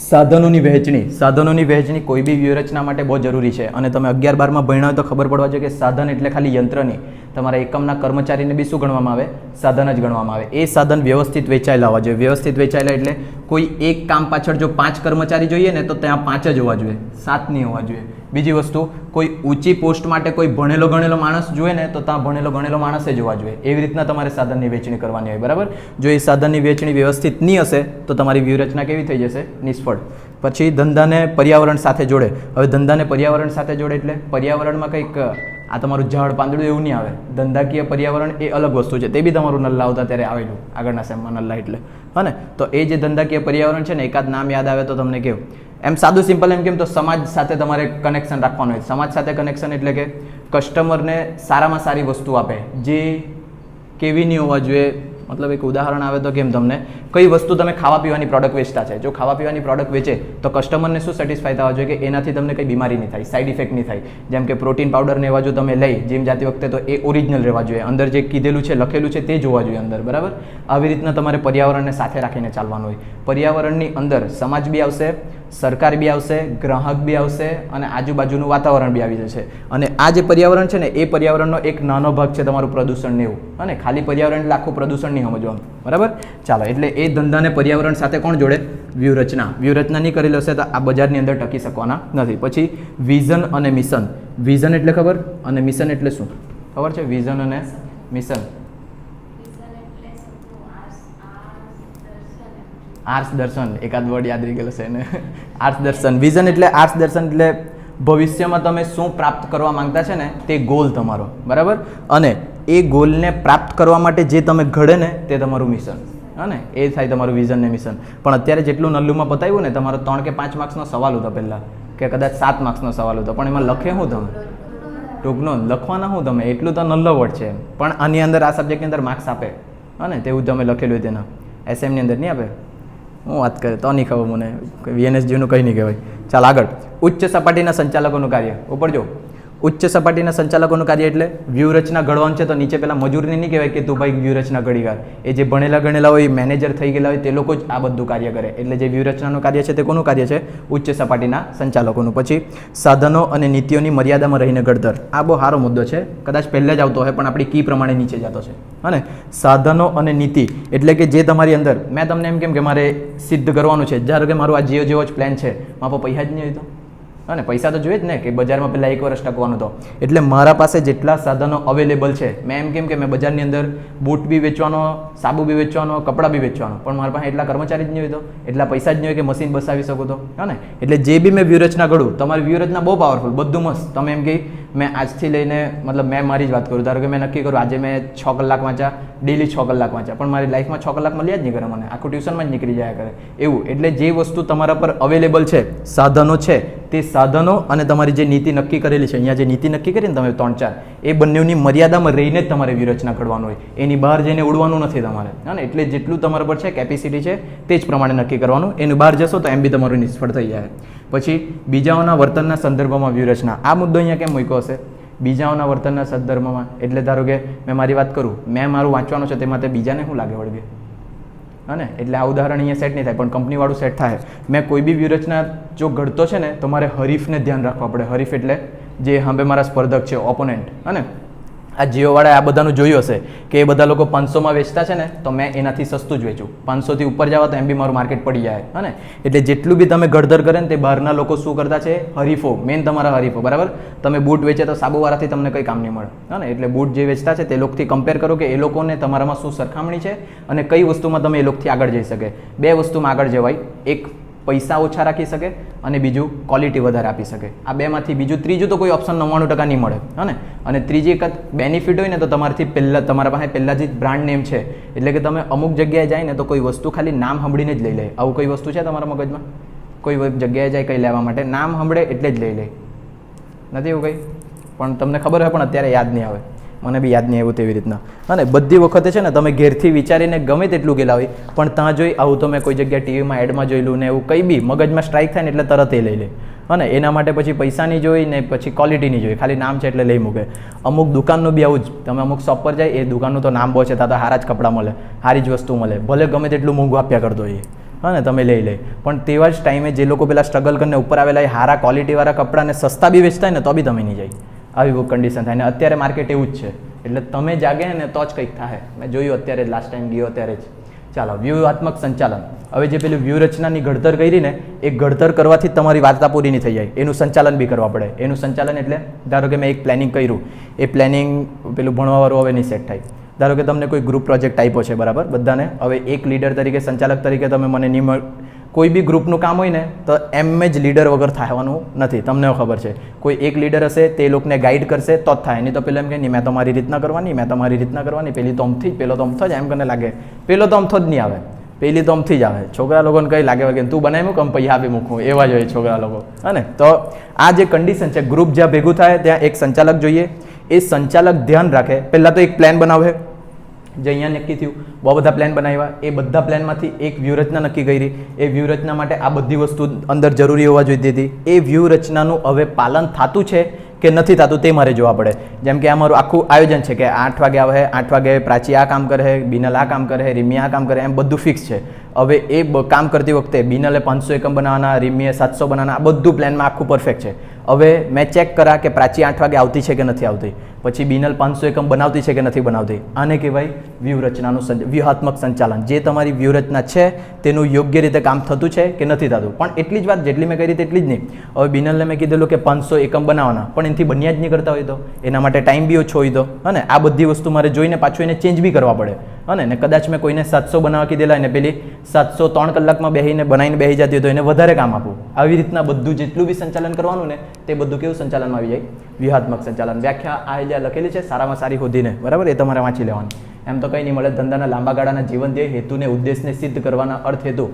સાધનોની વહેંચણી. સાધનોની વહેંચણી કોઈ બી વ્યૂહરચના માટે બહુ જરૂરી છે. અને તમે 11-12માં ભણ્યા હોય તો ખબર પડવા જોઈએ કે સાધન એટલે ખાલી યંત્ર નહીં, તમારા એકમના કર્મચારીને બી શું ગણવામાં આવે? સાધન જ ગણવામાં આવે. એ સાધન વ્યવસ્થિત વેચાયેલા હોવા જોઈએ. વ્યવસ્થિત વેચાયેલા એટલે કોઈ એક કામ પાછળ જો 5 કર્મચારી જોઈએ ને તો ત્યાં 5 જ હોવા જોઈએ, 7 નહીં હોવા જોઈએ. બીજી વસ્તુ, કોઈ ઊંચી પોસ્ટ માટે કોઈ ભણેલો ગણેલો માણસ જોઈએ ને તો ત્યાં ભણેલો ગણેલો માણસ જ હોવા જોઈએ. એવી રીતના તમારે સાધનની વહેંચણી કરવાની હોય. બરાબર? જો એ સાધનની વહેંચણી વ્યવસ્થિત નહીં હશે તો તમારી વ્યૂહરચના કેવી થઈ જશે? નિષ્ફળ. પછી ધંધાને પર્યાવરણ સાથે જોડે. હવે ધંધાને પર્યાવરણ સાથે જોડે એટલે પર્યાવરણમાં કંઈક આ તમારું ઝાડ પાંદડું એવું નહીં આવે. ધંધાકીય પર્યાવરણ એ અલગ વસ્તુ છે, તે બી તમારું નલ્લા આવતા ત્યારે આવેલું આગળના સેમમાં નલ્લા એટલે. હા ને? તો એ જે ધંધાકીય પર્યાવરણ છે ને, એકાદ નામ યાદ આવે તો તમને કેવું, એમ સાદું સિમ્પલ એમ કેમ તો સમાજ સાથે તમારે કનેક્શન રાખવાનું હોય. સમાજ સાથે કનેક્શન એટલે કે કસ્ટમરને સારામાં સારી વસ્તુ આપે, જે કેવી નહીં હોવા જોઈએ. મતલબ એક ઉદાહરણ આવે તો કેમ, તમને કઈ વસ્તુ તમે ખાવા પીવાની પ્રોડક્ટ વેચતા છે, જો ખાવા પીવાની પ્રોડક્ટ વેચે તો કસ્ટમરને શું સેટિસ્ફાય થવા જોઈએ કે એનાથી તમને કંઈ બીમારી નહીં થાય, સાઇડ ઇફેક્ટ નહીં થાય. જેમ કે પ્રોટીન પાવડર ને એવા જો તમે લઈ જીમ જાતી વખતે તો એ ઓરિજિનલ રહેવા જોઈએ, અંદર જે કીધેલું છે લખેલું છે તે જોવા જોઈએ અંદર. બરાબર? આવી રીતના તમારે પર્યાવરણને સાથે રાખીને ચાલવાનું હોય. પર્યાવરણની અંદર સમાજ બી આવશે, સરકાર બી આવશે, ગ્રાહક બી આવશે અને આજુબાજુનું વાતાવરણ બી આવી જશે. અને આ જે પર્યાવરણ છે ને એ પર્યાવરણનો એક નાનો ભાગ છે તમારું પ્રદૂષણ ને એવું. અને ખાલી પર્યાવરણ એટલે આખું પ્રદૂષણ નહીં સમજવાનું. બરાબર? ચાલો, એટલે એ ધંધાને પર્યાવરણ સાથે કોણ જોડે? વ્યૂહરચના. વ્યૂહરચના નહીં કરેલી હશે તો આ બજારની અંદર ટકી શકવાના નથી. પછી વિઝન અને મિશન. વિઝન એટલે ખબર અને મિશન એટલે શું ખબર છે? વિઝન અને મિશન. આર્ટ્સ દર્શન, એકાદ વર્ડ યાદ રહી ગયેલો છે એને. આર્ટ્સ દર્શન. વિઝન એટલે આર્ટ્સ દર્શન એટલે ભવિષ્યમાં તમે શું પ્રાપ્ત કરવા માંગતા છે ને તે ગોલ તમારો. બરાબર? અને એ ગોલને પ્રાપ્ત કરવા માટે જે તમે ઘડે ને તે તમારું મિશન. હા ને? એ થાય તમારું વિઝન ને મિશન. પણ અત્યારે જેટલું નલ્લુમાં પતાવ્યું ને, તમારો 3 કે 5 માર્ક્સનો સવાલ હતો પહેલાં, કે કદાચ 7 માર્ક્સનો સવાલ હતો, પણ એમાં લખે શું તમે? ટૂંકનો લખવાના શું તમે? એટલું તો નલ્લો વર્ડ છે. પણ આની અંદર આ સબ્જેક્ટની અંદર માર્ક્સ આપે. હા ને? તેવું તમે લખેલું હોય તેના એસએમની અંદર નહીં આપે. હું વાત કરે તો નહીં ખબર મને, VNSGનું કંઈ નહીં કહેવાય. ચાલ આગળ. ઉચ્ચ સપાટીના સંચાલકોનું કાર્ય ઉપર જો. ઉચ્ચ સપાટીના સંચાલકોનું કાર્ય એટલે વ્યૂહરચના ઘડવાનું છે તો નીચે પેલા મજૂરને નહીં કહેવાય કે તું ભાઈ વ્યૂહરચના ઘડી કર. એ જે ભણેલા ગણેલા હોય, મેનેજર થઈ ગયેલા હોય તે લોકો જ આ બધું કાર્ય કરે. એટલે જે વ્યૂહરચનાનું કાર્ય છે તે કોનું કાર્ય છે? ઉચ્ચ સપાટીના સંચાલકોનું. પછી સાધનો અને નીતિઓની મર્યાદામાં રહીને ઘડતર. આ બહુ સારો મુદ્દો છે, કદાચ પહેલે જ આવતો હોય પણ આપણી કી પ્રમાણે નીચે જતો છે. અને સાધનો અને નીતિ એટલે કે જે તમારી અંદર, મેં તમને એમ કેમ કે મારે સિદ્ધ કરવાનું છે, ધારો કે મારું આ જીઓ જેવો જ પ્લાન છે, મારા પર પૈસા જ નહીં હોય તો, અને પૈસા તો જોઈએ જ ને, કે બજારમાં પહેલાં 1 વર્ષ ટકવાનું તો. એટલે મારા પાસે જેટલા સાધનો અવેલેબલ છે, મેં એમ કેમ કે મેં બજારની અંદર બૂટ બી વેચવાનો, સાબુ બી વેચવાનો, કપડાં બી વેચવાનો, પણ મારા પાસે એટલા કર્મચારી જ નહીં હોય તો, એટલા પૈસા જ નહીં હોય કે મશીન બસાવી શકો તો, હા ને. એટલે જે બી મેં વ્યૂહરચના ઘડું, તમારી વ્યૂહરચના બહુ પાવરફુલ, બધું મસ્ત. તમે એમ કહી મેં આજથી લઈને, મતલબ મેં મારી જ વાત કરું, ધારો કે મેં નક્કી કરું આજે મેં 6 કલાક વાંચ્યા, ડેલી 6 કલાક વાંચ્યા, પણ મારી લાઈફમાં 6 કલાક મળ્યા જ નહીં કરે મને, આખું ટ્યુશનમાં જ નીકળી જાય કરે એવું. એટલે જે વસ્તુ તમારા પર અવેલેબલ છે, સાધનો છે, તે સાધનો અને તમારી જે નીતિ નક્કી કરેલી છે, અહીંયા જે નીતિ નક્કી કરીને તમે 3-4, એ બંનેની મર્યાદામાં રહીને જ તમારે વ્યૂહરચના ઘડવાનું હોય, એની બહાર જઈને ઉડવાનું નથી તમારે, હા ને. એટલે જેટલું તમારા પર છે કેપેસિટી છે તે જ પ્રમાણે નક્કી કરવાનું, એની બહાર જશો તો એમ બી તમારું નિષ્ફળ થઈ જાય. પછી બીજાઓના વર્તનના સંદર્ભમાં વ્યૂહરચના. આ મુદ્દો અહીંયા કેમ મૂક્યો હશે? બીજાઓના વર્તનના સંદર્ભમાં એટલે ધારો કે મેં મારી વાત કરું, મેં મારું વાંચવાનું છે, તેમાં તે બીજાને શું લાગે વળગે, હા ને. એટલે આ ઉદાહરણ અહીંયા સેટ નહીં થાય, પણ કંપનીવાળું સેટ થાય. મેં કોઈ બી વ્યૂહરચના જો ઘડતો છે ને, તો મારે હરીફને ધ્યાન રાખવા પડે. હરીફ એટલે જે હવે મારા સ્પર્ધક છે, ઓપોનન્ટ, હા ને. આ જીઓવાળાએ આ બધાનું જોયું હશે કે એ બધા લોકો 500માં વેચતા છે ને, તો મેં એનાથી સસ્તું જ વેચું. 500થી ઉપર જવા તો એમ બી મારું માર્કેટ પડી જાય, હા ને. એટલે જેટલું બી તમે ઘડતર કરે ને, તે બહારના લોકો શું કરતા છે? હરીફો, મેન તમારા હરીફો, બરાબર. તમે બૂટ વેચે તો સાબુવાળાથી તમને કંઈ કામ નહીં મળે, હા ને. એટલે બૂટ જે વેચતા છે તે લોકોથી કમ્પેર કરો કે એ લોકોને તમારામાં શું સરખામણી છે અને કઈ વસ્તુમાં તમે એ લોકોથી આગળ જઈ શકે. 2 વસ્તુમાં આગળ જવાય, એક પૈસા ઓછા રાખી શકે અને બીજું ક્વોલિટી વધારે આપી શકે. આ બેમાંથી બીજું ત્રીજું તો કોઈ ઓપ્શન 99% નહીં મળે, હા ને. અને ત્રીજી એક બેનિફિટ હોય ને, તો તમારાથી પહેલાં તમારા પાસે પહેલાંથી જ બ્રાન્ડ નેમ છે, એટલે કે તમે અમુક જગ્યાએ જાય ને તો કોઈ વસ્તુ ખાલી નામ સાંભળીને જ લઈ લે. આવું કોઈ વસ્તુ છે તમારા મગજમાં? કોઈ જગ્યાએ જાય કંઈ લેવા માટે નામ સાંભળે એટલે જ લઈ લે, નથી એવું કંઈ? પણ તમને ખબર હોય પણ અત્યારે યાદ નહીં આવે, મને બી યાદ નહીં આવ્યું તેવી રીતના. અને બધી વખતે છે ને તમે ઘેરથી વિચારીને ગમે તેટલું ગયેલા હોય, પણ ત્યાં જોઈ આવું તો મેં કોઈ જગ્યાએ ટીવીમાં એડમાં જોયેલું ને એવું કંઈ બી મગજમાં સ્ટ્રાઇક થાય ને એટલે તરત એ લઈ લે, અને એના માટે પછી પૈસાની જોઈ ને પછી ક્વોલિટીની જોઈ, ખાલી નામ છે એટલે લઈ મૂકે. અમુક દુકાનનું બી આવું જ, તમે અમુક શોપ પર જાય, એ દુકાનનું તો નામ બહુ છે, ત્યાં તો સારા જ કપડાં મળે, સારી જ વસ્તુ મળે, ભલે ગમે તેટલું મોંઘું આપ્યા કરતો હોય, હા ને, તમે લઈ લે. પણ તેવા જ ટાઈમે જે લોકો પેલા સ્ટ્રગલ કરીને ઉપર આવેલા એ સારા ક્વોલિટીવાળા કપડાને સસ્તા બી વેચતા હોય ને તો બી તમે નહીં જાય. આવી કન્ડિશન થાય ને અત્યારે માર્કેટ એવું જ છે. એટલે તમે જાગે ને તો જ કંઈક થાય. મેં જોયું અત્યારે લાસ્ટ ટાઈમ ગયો ત્યારે જ. ચાલો, વ્યૂહાત્મક સંચાલન. હવે જે પેલું વ્યૂહરચનાની ઘડતર કરી ને, એ ઘડતર કરવાથી જ તમારી વાર્તા પૂરી નહીં થઈ જાય, એનું સંચાલન બી કરવા પડે. એનું સંચાલન એટલે ધારો કે મેં એક પ્લાનિંગ કર્યું, એ પ્લાનિંગ પેલું ભણવાવાળું હવે નહીં સેટ થાય. ધારો કે તમને કોઈ ગ્રુપ પ્રોજેક્ટ આપ્યો છે, બરાબર, બધાને. હવે એક લીડર તરીકે, સંચાલક તરીકે તમે મને નહીં, કોઈ બી ગ્રુપનું કામ હોય ને તો એમ જ લીડર વગર થવાનું નથી, તમને ખબર છે. કોઈ એક લીડર હશે તે લોકોને ગાઈડ કરશે તો જ થાય, નહીં તો પેલા એમ કે નહીં મેં તમારી રીતના કરવાની, મેં તમારી રીતના કરવાની, પેલી તો અમથી જ, પેલો તો અમથો જ, એમ કરીને લાગે, પેલો તો અમથો જ નહીં આવે, પેલી તો અમથી જ આવે. છોકરા લોકોને કંઈ લાગે કે તું બનાવી મૂક, આમ પૈસા આપી મૂકું, એવા જ હોય છોકરા લોકો, હા ને. તો આ જે કન્ડિશન છે, ગ્રુપ જ્યાં ભેગું થાય ત્યાં એક સંચાલક જોઈએ. એ સંચાલક ધ્યાન રાખે, પહેલાં તો એક પ્લાન બનાવે, જે અહીંયા નક્કી થયું, બહુ બધા પ્લાન બનાવ્યા, એ બધા પ્લાનમાંથી એક વ્યૂહરચના નક્કી કરી. એ વ્યૂહરચના માટે આ બધી વસ્તુ અંદર જરૂરી હોવા જોઈતી હતી. એ વ્યૂહરચનાનું હવે પાલન થતું છે કે નથી થતું તે મારે જોવા પડે. જેમ કે આ મારું આખું આયોજન છે કે 8 વાગે આવે, 8 વાગે પ્રાચી આ કામ કરે, બિનલ આ કામ કરે, રીમી આ કામ કરે, એમ બધું ફિક્સ છે. હવે એ કામ કરતી વખતે બિનલે 500 એકમ બનાવવાના, રીમીએ 700 બનાવવાના, આ બધું પ્લાનમાં આખું પરફેક્ટ છે. હવે મેં ચેક કરા કે પ્રાચી 8 વાગે આવતી છે કે નથી આવતી, પછી બિનલ 500 એકમ બનાવતી છે કે નથી બનાવતી. આને કહેવાય વ્યૂહરચનાનું વ્યૂહાત્મક સંચાલન. જે તમારી વ્યૂહરચના છે તેનું યોગ્ય રીતે કામ થતું છે કે નથી થતું. પણ એટલી જ વાત જેટલી મેં કરી તેટલી જ નહીં. હવે બિનલને મેં કીધેલું કે 500 એકમ બનાવવાના, પણ એનાથી બન્યા જ નહીં કરતા હોય તો એના માટે ટાઈમ બી ઓછો હોય તો, અને આ બધી વસ્તુ મારે જોઈને પાછું એને ચેન્જ બી કરવા પડે, અને ને કદાચ મેં કોઈને 700 બનાવવા કીધેલા ને પેલી 703 કલાકમાં બેસીને બનાવીને બેસી જતી હોય તો એને વધારે કામ આપું. આવી રીતના બધું જેટલું બી સંચાલન કરવાનું ને તે બધું કેવું સંચાલનમાં આવી જાય? વ્યૂહાત્મક સંચાલન. વ્યાખ્યા આ અહીંયા લખેલી છે સારામાં સારી શોધીને, બરાબર, એ તમારે વાંચી લેવાની. એમ તો કંઈ નહીં મળે. ધંધાના લાંબા ગાળાના જીવન ધ્યેય, હેતુને ઉદ્દેશને સિદ્ધ કરવાના અર્થ હેતુ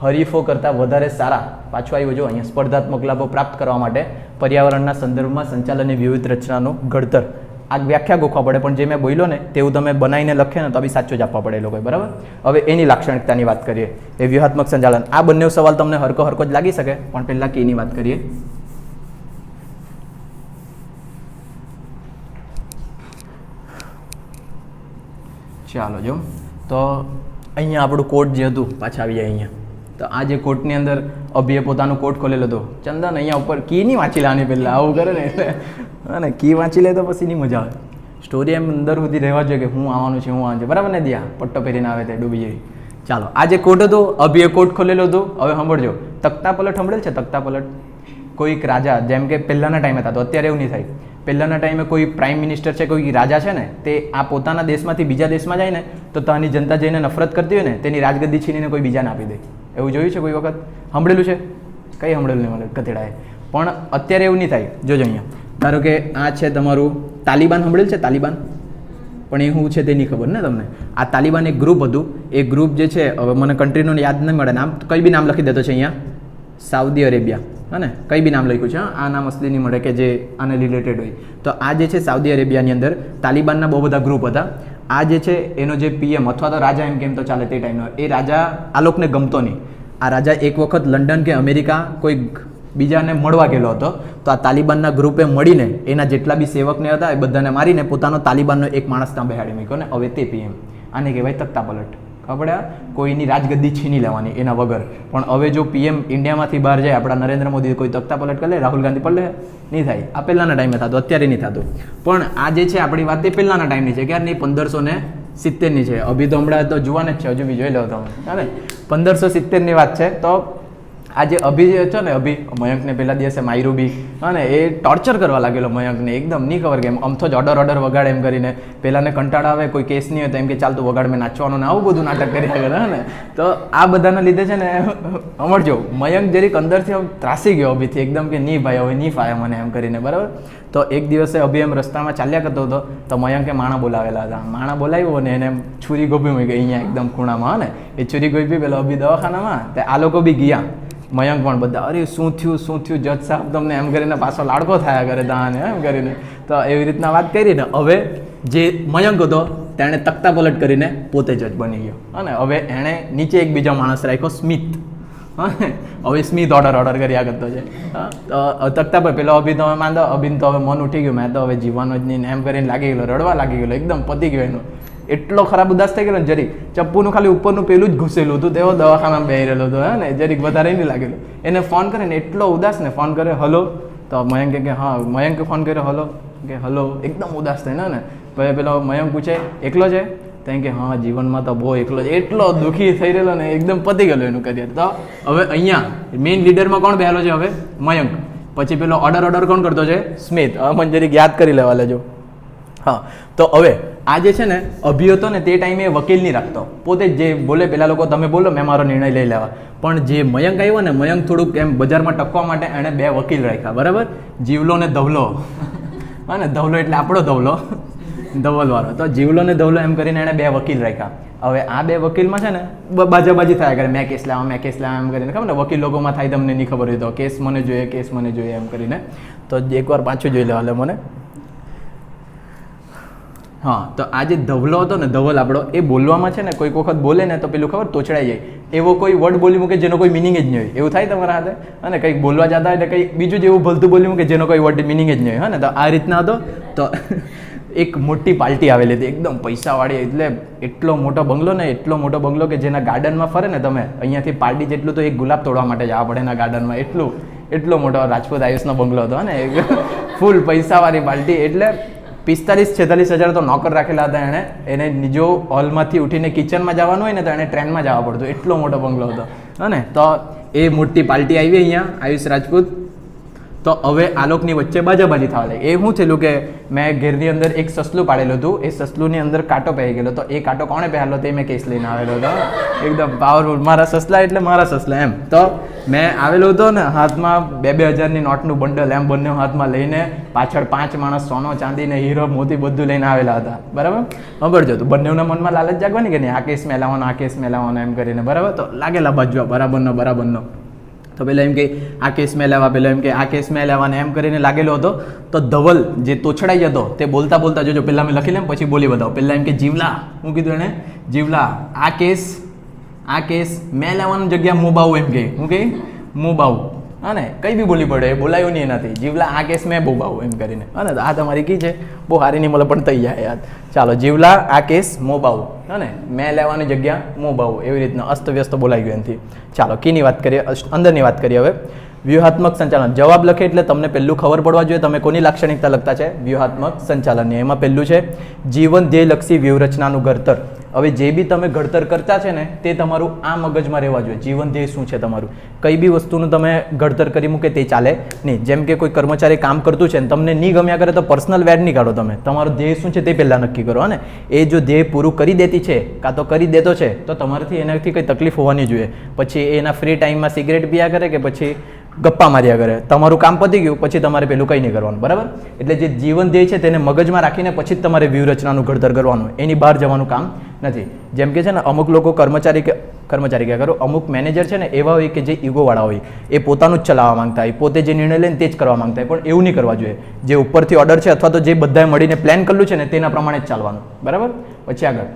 હરીફો કરતાં વધારે સારા, પાછું આવ્યું જો અહીંયા, સ્પર્ધાત્મક લાભો પ્રાપ્ત કરવા માટે પર્યાવરણના સંદર્ભમાં સંચાલનની વિવિધ રચનાનું ઘડતર આ વ્યાખ્યા ગોખવા પડે, પણ જે મેં બોલ્યો ને તેવું તમે બનાવીને લખે ને તો બી સાચું જ આપવા પડે એ લોકોએ, બરાબર. હવે એની લાક્ષણિકતાની વાત કરીએ, એ વ્યૂહાત્મક સંચાલન. આ બંને સવાલ તમને હરકો જ લાગી શકે, પણ પહેલાં કીની વાત કરીએ. ચાલો જો, તો અહીંયા આપણું કોડ જે હતું પાછા આવીએ અહીંયા. તો આ જે કોટની અંદર અભિએ પોતાનો કોટ ખોલેલો હતો. ચંદન અહીંયા ઉપર કી નહીં વાંચી લેવાની પહેલાં, આવું કરે ને એટલે અને કી વાંચી લે તો પછી નહીં મજા આવે. સ્ટોરી એમ અંદર સુધી રહેવા જોઈએ કે હું આવવાનું છે, હું આવવાનું છે, બરાબર ને દિયા? પટ્ટો પહેરીને આવે તે ડૂબી જેવી. ચાલો, આ જે કોટ હતો, અભિએ કોટ ખોલેલો હતો. હવે સાંભળજો, તખ્તા પલટ સાંભળેલ છે? તખ્તા પલટ કોઈક રાજા, જેમ કે પહેલાંના ટાઈમે થતો, અત્યારે એવું નહીં થાય. પહેલાંના ટાઈમે કોઈ પ્રાઇમ મિનિસ્ટર છે, કોઈ રાજા છે ને, તે આ પોતાના દેશમાંથી બીજા દેશમાં જાય ને તો ત્યાંની જનતા જઈને નફરત કરતી હોય ને તેની રાજગદ્દી છીનીને કોઈ બીજાને આપી દે. એવું જોયું છે કોઈ વખત? સાંભળેલું છે? કંઈ સાંભળેલું નહીં મને કથેડાએ. પણ અત્યારે એવું નહીં થાય. જોજો અહીંયા, ધારો કે આ છે તમારું તાલિબાન. સાંભળેલું છે તાલિબાન? પણ એ શું છે તે નહીં ખબર ને તમને. આ તાલિબાન એક ગ્રુપ હતું. એ ગ્રુપ જે છે, હવે મને કન્ટ્રીનું યાદ નહીં મળે નામ, કંઈ બી નામ લખી દેતો છે અહીંયા. સાઉદી અરેબિયા, હા ને, કંઈ બી નામ લખ્યું છે. આ નામ અસલી નહીં મળે કે જે આને રિલેટેડ હોય. તો આ જે છે સાઉદી અરેબિયાની અંદર તાલિબાનના બહુ બધા ગ્રુપ હતા. આ જે છે એનો જે પીએમ અથવા તો રાજા એમ કેમ તો ચાલે તે ટાઈમનો, એ રાજા આ લોકોને ગમતો નહીં. આ રાજા એક વખત લંડન કે અમેરિકા કોઈ બીજાને મળવા ગયેલો હતો. તો આ તાલિબાનના ગ્રુપે મળીને એના જેટલા બી સેવકને હતા એ બધાને મારીને પોતાનો તાલિબાનનો એક માણસ ત્યાં બેહાડી મૂક્યો ને હવે તે પીએમ. આને કહેવાય તખ્તા પલટ. ખબર? કોઈની રાજગદ્દી છીની લેવાની એના વગર. પણ હવે જો પીએમ ઇન્ડિયામાંથી બહાર જાય, આપણા નરેન્દ્ર મોદી કોઈ તખ્તા પલટ કરી લે, રાહુલ ગાંધી પર લે, નહીં થાય. આ પહેલાંના ટાઈમે થતું, અત્યારે નહીં થતું. પણ આ જે છે આપણી વાત એ પહેલાંના ટાઈમની છે, ક્યારની? 1570ની છે. અભી તો હમણાં તો જુવાન જ છે, હજુ બી જોઈ લો તમે, હા ને. 1570ની વાત છે. તો આ જે અભી જે છે ને, અભી મયંકને પહેલા દિવસે માર્યું બી, હા ને, એ ટોર્ચર કરવા લાગેલો મયંકને. એકદમ નહીં ખબર કે અમથો જ ઓર્ડર વગાડે એમ કરીને. પહેલાંને કંટાળા આવે, કોઈ કેસ નહીં હોય તો એમ કે ચાલ તું વગાડ, મેં નાચવાનું ને આવું બધું નાટક કરી આગળ, હા ને. તો આ બધાના લીધે છે ને, સમજો મયંક જરીક અંદરથી આમ ત્રાસી ગયો અભીથી એકદમ કે નહીં ભાઈ હવે નહીં ફાય મને એમ કરીને, બરાબર. તો એક દિવસે અભી એમ રસ્તામાં ચાલ્યા કરતો હતો તો મયંકે માણા બોલાવેલા હતા. માણા બોલાવ્યો ને એને છુરી ગોપી મૂકી ગઈ અહીંયા એકદમ ખૂણામાં, હા ને. એ છુરી ગોપી પેલો અભી દવાખાનામાં, તે આ લોકો બી ગયા. મયંક પણ બધા, અરે શું થયું જજ સાહેબ તમને, એમ કરીને પાછો લાડકો થયા કરે તાને એમ કરીને. તો એવી રીતના વાત કરી ને. હવે જે મયંક હતો તેણે તખ્તા પલટ કરીને પોતે જજ બની ગયો, અને હવે એણે નીચે એક બીજો માણસ રાખ્યો, સ્મિથ. હા, હવે સ્મિથ ઓર્ડર કર્યા કરતો છે. તો તખ્તા પર પેલો અભી તો હવે માંદો, અભિન તો હવે મન ઉઠી ગયું, મેં તો હવે જીવવાનો જ નહીં એમ કરીને લાગી ગયેલો, રડવા લાગી ગયેલો, એકદમ પતી ગયો એનું. એટલો ખરાબ ઉદાસ થઈ ગયેલો ને, જરીક ચપ્પુનું ખાલી ઉપરનું પેલું જ ઘૂસેલું હતું, તેઓ દવાખાનામાં બેહી રહેલો હતો, હા ને. જરીક વધારે નહીં લાગેલું. એને ફોન કરે ને, એટલો ઉદાસ ને, ફોન કરે હલો, તો મયંક કે હા, મયંકે ફોન કર્યો હલો, કે હલો, એકદમ ઉદાસ થઈને ને. પછી પેલો મયંક પૂછે એકલો છે? તો એમ કે હા જીવનમાં તો બહુ એકલો છે. એટલો દુઃખી થઈ રહેલો ને, એકદમ પતી ગયેલો એનું કરિયર. તો હવે અહીંયા મેઇન લીડરમાં કોણ બેહેલો છે? હવે મયંક. પછી પેલો ઓર્ડર કોણ કરતો છે? સ્મિથ. હવે મને જરીક યાદ કરી લેવા લેજો. હા, તો હવે આ જે છે ને, અભી હતો ને તે ટાઈમે વકીલ નહીં રાખતો, પોતે જે બોલે પેલા લોકો તમે બોલો મેં મારો નિર્ણય લઈ લેવા. પણ જે મયંક આવ્યો ને, મયંક થોડુંક એમ બજારમાં ટકવા માટે એણે 2 વકીલ રાખ્યા, બરાબર. જીવલો ને ધવલો, હા ને. ધવલો એટલે આપણો ધવલો, ધવલવાળો. તો જીવલો ને ધવલો એમ કરીને એણે 2 વકીલ રાખ્યા. હવે આ 2 વકીલમાં છે ને બાજાબાજી થયા કરે, મેં કેસ લાવવા એમ કરીને. ખબર ને વકીલ લોકોમાં થાય, તમને નહીં ખબર હોય તો કેસ મને જોઈએ એમ કરીને. તો એકવાર પાછું જોઈ લેવા મને. હા, તો આ જે ધવલો હતો ને, ધવલ આપણો, એ બોલવામાં છે ને કોઈક વખત બોલે ને તો પેલું ખબર તોચડાઈ જાય. એવો કોઈ વર્ડ બોલી મૂકે જેનો કોઈ મિનિંગ જ નહીં હોય, એવું થાય તમારા હાથે? અને કંઈક બોલવા જતા હોય એટલે કંઈ બીજું જેવું ભલતું બોલી મૂકે જેનો કોઈ વર્ડ મિનિંગ જ નહીં હોય, હા ને. તો આ રીતના હતો. તો એક મોટી પાર્ટી આવેલી હતી, એકદમ પૈસાવાળી. એટલે એટલો મોટો બંગલો કે જેના ગાર્ડનમાં ફરે ને તમે, અહીંયાથી પાર્ટી જેટલું તો એક ગુલાબ તોડવા માટે જવા પડે એના ગાર્ડનમાં. એટલો મોટો રાજપૂત આયુષનો બંગલો હતો ને, ફૂલ પૈસાવાળી પાર્ટી. એટલે 45-46 હજાર તો નોકર રાખેલા હતા એને જો હોલમાંથી ઉઠીને કિચનમાં જવાનું હોય ને તો એને ટ્રેનમાં જવા પડતું, એટલો મોટો બંગલો હતો, હા ને. તો એ મોટી પાર્ટી આવી અહીંયા, આયુષ રાજપૂત. તો હવે આ લોકની વચ્ચે બાજાબાજી થવા લાગી. એ શું થયેલું કે મેં ઘેરની અંદર એક સસલું પાડેલું હતું, એ સસલુંની અંદર કાંટો પહેરી ગયેલો. તો એ કાંટો કોણે પહેરેલો તે મેં કેસ લઈને આવેલો હતો, એકદમ પાવરફુલ. મારા સસલા એટલે મારા સસલા એમ. તો મેં આવેલો હતો ને, હાથમાં 2-2 હજારની નોટનું બંડલ એમ બંને હાથમાં લઈને, પાછળ 5 માણસ સોનો ચાંદી ને હીરો મોતી બધું લઈને આવેલા હતા, બરાબર. સાંભળજો, તો બંનેના મનમાં લાલચ જાગવાની કે નહીં, આ કેસ મેં લાવવાનો એમ કરીને, બરાબર. તો લાગેલા બાજુ બરાબરનો. તો પહેલાં એમ કે આ કેસ મેં લેવા, પહેલાં એમ કે આ કેસ મેં લેવા ને એમ કરીને લાગેલો હતો. તો ધવલ જે તોછડાઈ જતો તે બોલતા બોલતા જોજો, પહેલાં મેં લખી લેમ પછી બોલી બતાવો. પહેલાં એમ કે જીવલા, હું કીધું એને જીવલા, આ કેસ મેં લેવાની જગ્યા મોબાવું એમ કે, હું કે મોબાવું, હા ને કંઈ બી બોલી પડે, એ બોલાયું નહીં એનાથી. જીવલા આ કેસ મેં બોબાવું એમ કરીને, હા ને આ તમારી કી છે બહુ સારી નહીં મળે પણ થઈ જાય યાદ. ચાલો જીવલા આ કેસ મોબાવું, હા ને મેં લેવાની જગ્યા મોબાવું, એવી રીતના અસ્તવ્યસ્ત બોલાઈ ગયું એનાથી. ચાલો કીની વાત કરીએ, અંદરની વાત કરીએ હવે. વ્યૂહાત્મક સંચાલન, જવાબ લખે એટલે તમને પહેલું ખબર પડવા જોઈએ તમે કોની લાક્ષણિકતા લખતા છે, વ્યૂહાત્મક સંચાલનની. એમાં પહેલું છે જીવન ધ્યેયલક્ષી વ્યૂહરચનાનું ઘડતર. હવે જે બી તમે ઘડતર કરતા છે ને તે તમારું આ મગજમાં રહેવા જોઈએ. જીવન ધ્યેય શું છે તમારું, કઈ બી વસ્તુનું તમે ઘડતર કરી મૂકે તે ચાલે નહીં. જેમ કે કોઈ કર્મચારી કામ કરતું છે ને તમને નહીં ગમ્યા કરે તો પર્સનલ વેડ નહીં કાઢો તમે, તમારું ધ્યેય શું છે તે પહેલાં નક્કી કરો. અને એ જો ધ્યેય પૂરું કરી દેતી છે કાં તો કરી દેતો છે તો તમારાથી એનાથી કંઈ તકલીફ હોવાની જોઈએ. પછી એના ફ્રી ટાઈમમાં સિગરેટ પીયા કરે કે પછી ગપ્પા માર્યા કરે, તમારું કામ પતી ગયું પછી તમારે પેલું કંઈ નહીં કરવાનું, બરાબર. એટલે જે જીવન ધ્યેય છે તેને મગજમાં રાખીને પછી જ તમારે વ્યૂહરચનાનું ઘડતર કરવાનું, એની બહાર જવાનું કામ નથી. જેમ કે છે ને અમુક લોકો કર્મચારી ક્યાં કરો, અમુક મેનેજર છે ને એવા હોય કે જે ઈગોવાળા હોય, એ પોતાનું જ ચલાવવા માંગતા હોય, પોતે જે નિર્ણય લે ને તે જ કરવા માંગતા હોય, પણ એવું નહીં કરવા જોઈએ. જે ઉપરથી ઓર્ડર છે અથવા તો જે બધાએ મળીને પ્લાન કરેલું છે ને તેના પ્રમાણે જ ચાલવાનું, બરાબર. પછી આગળ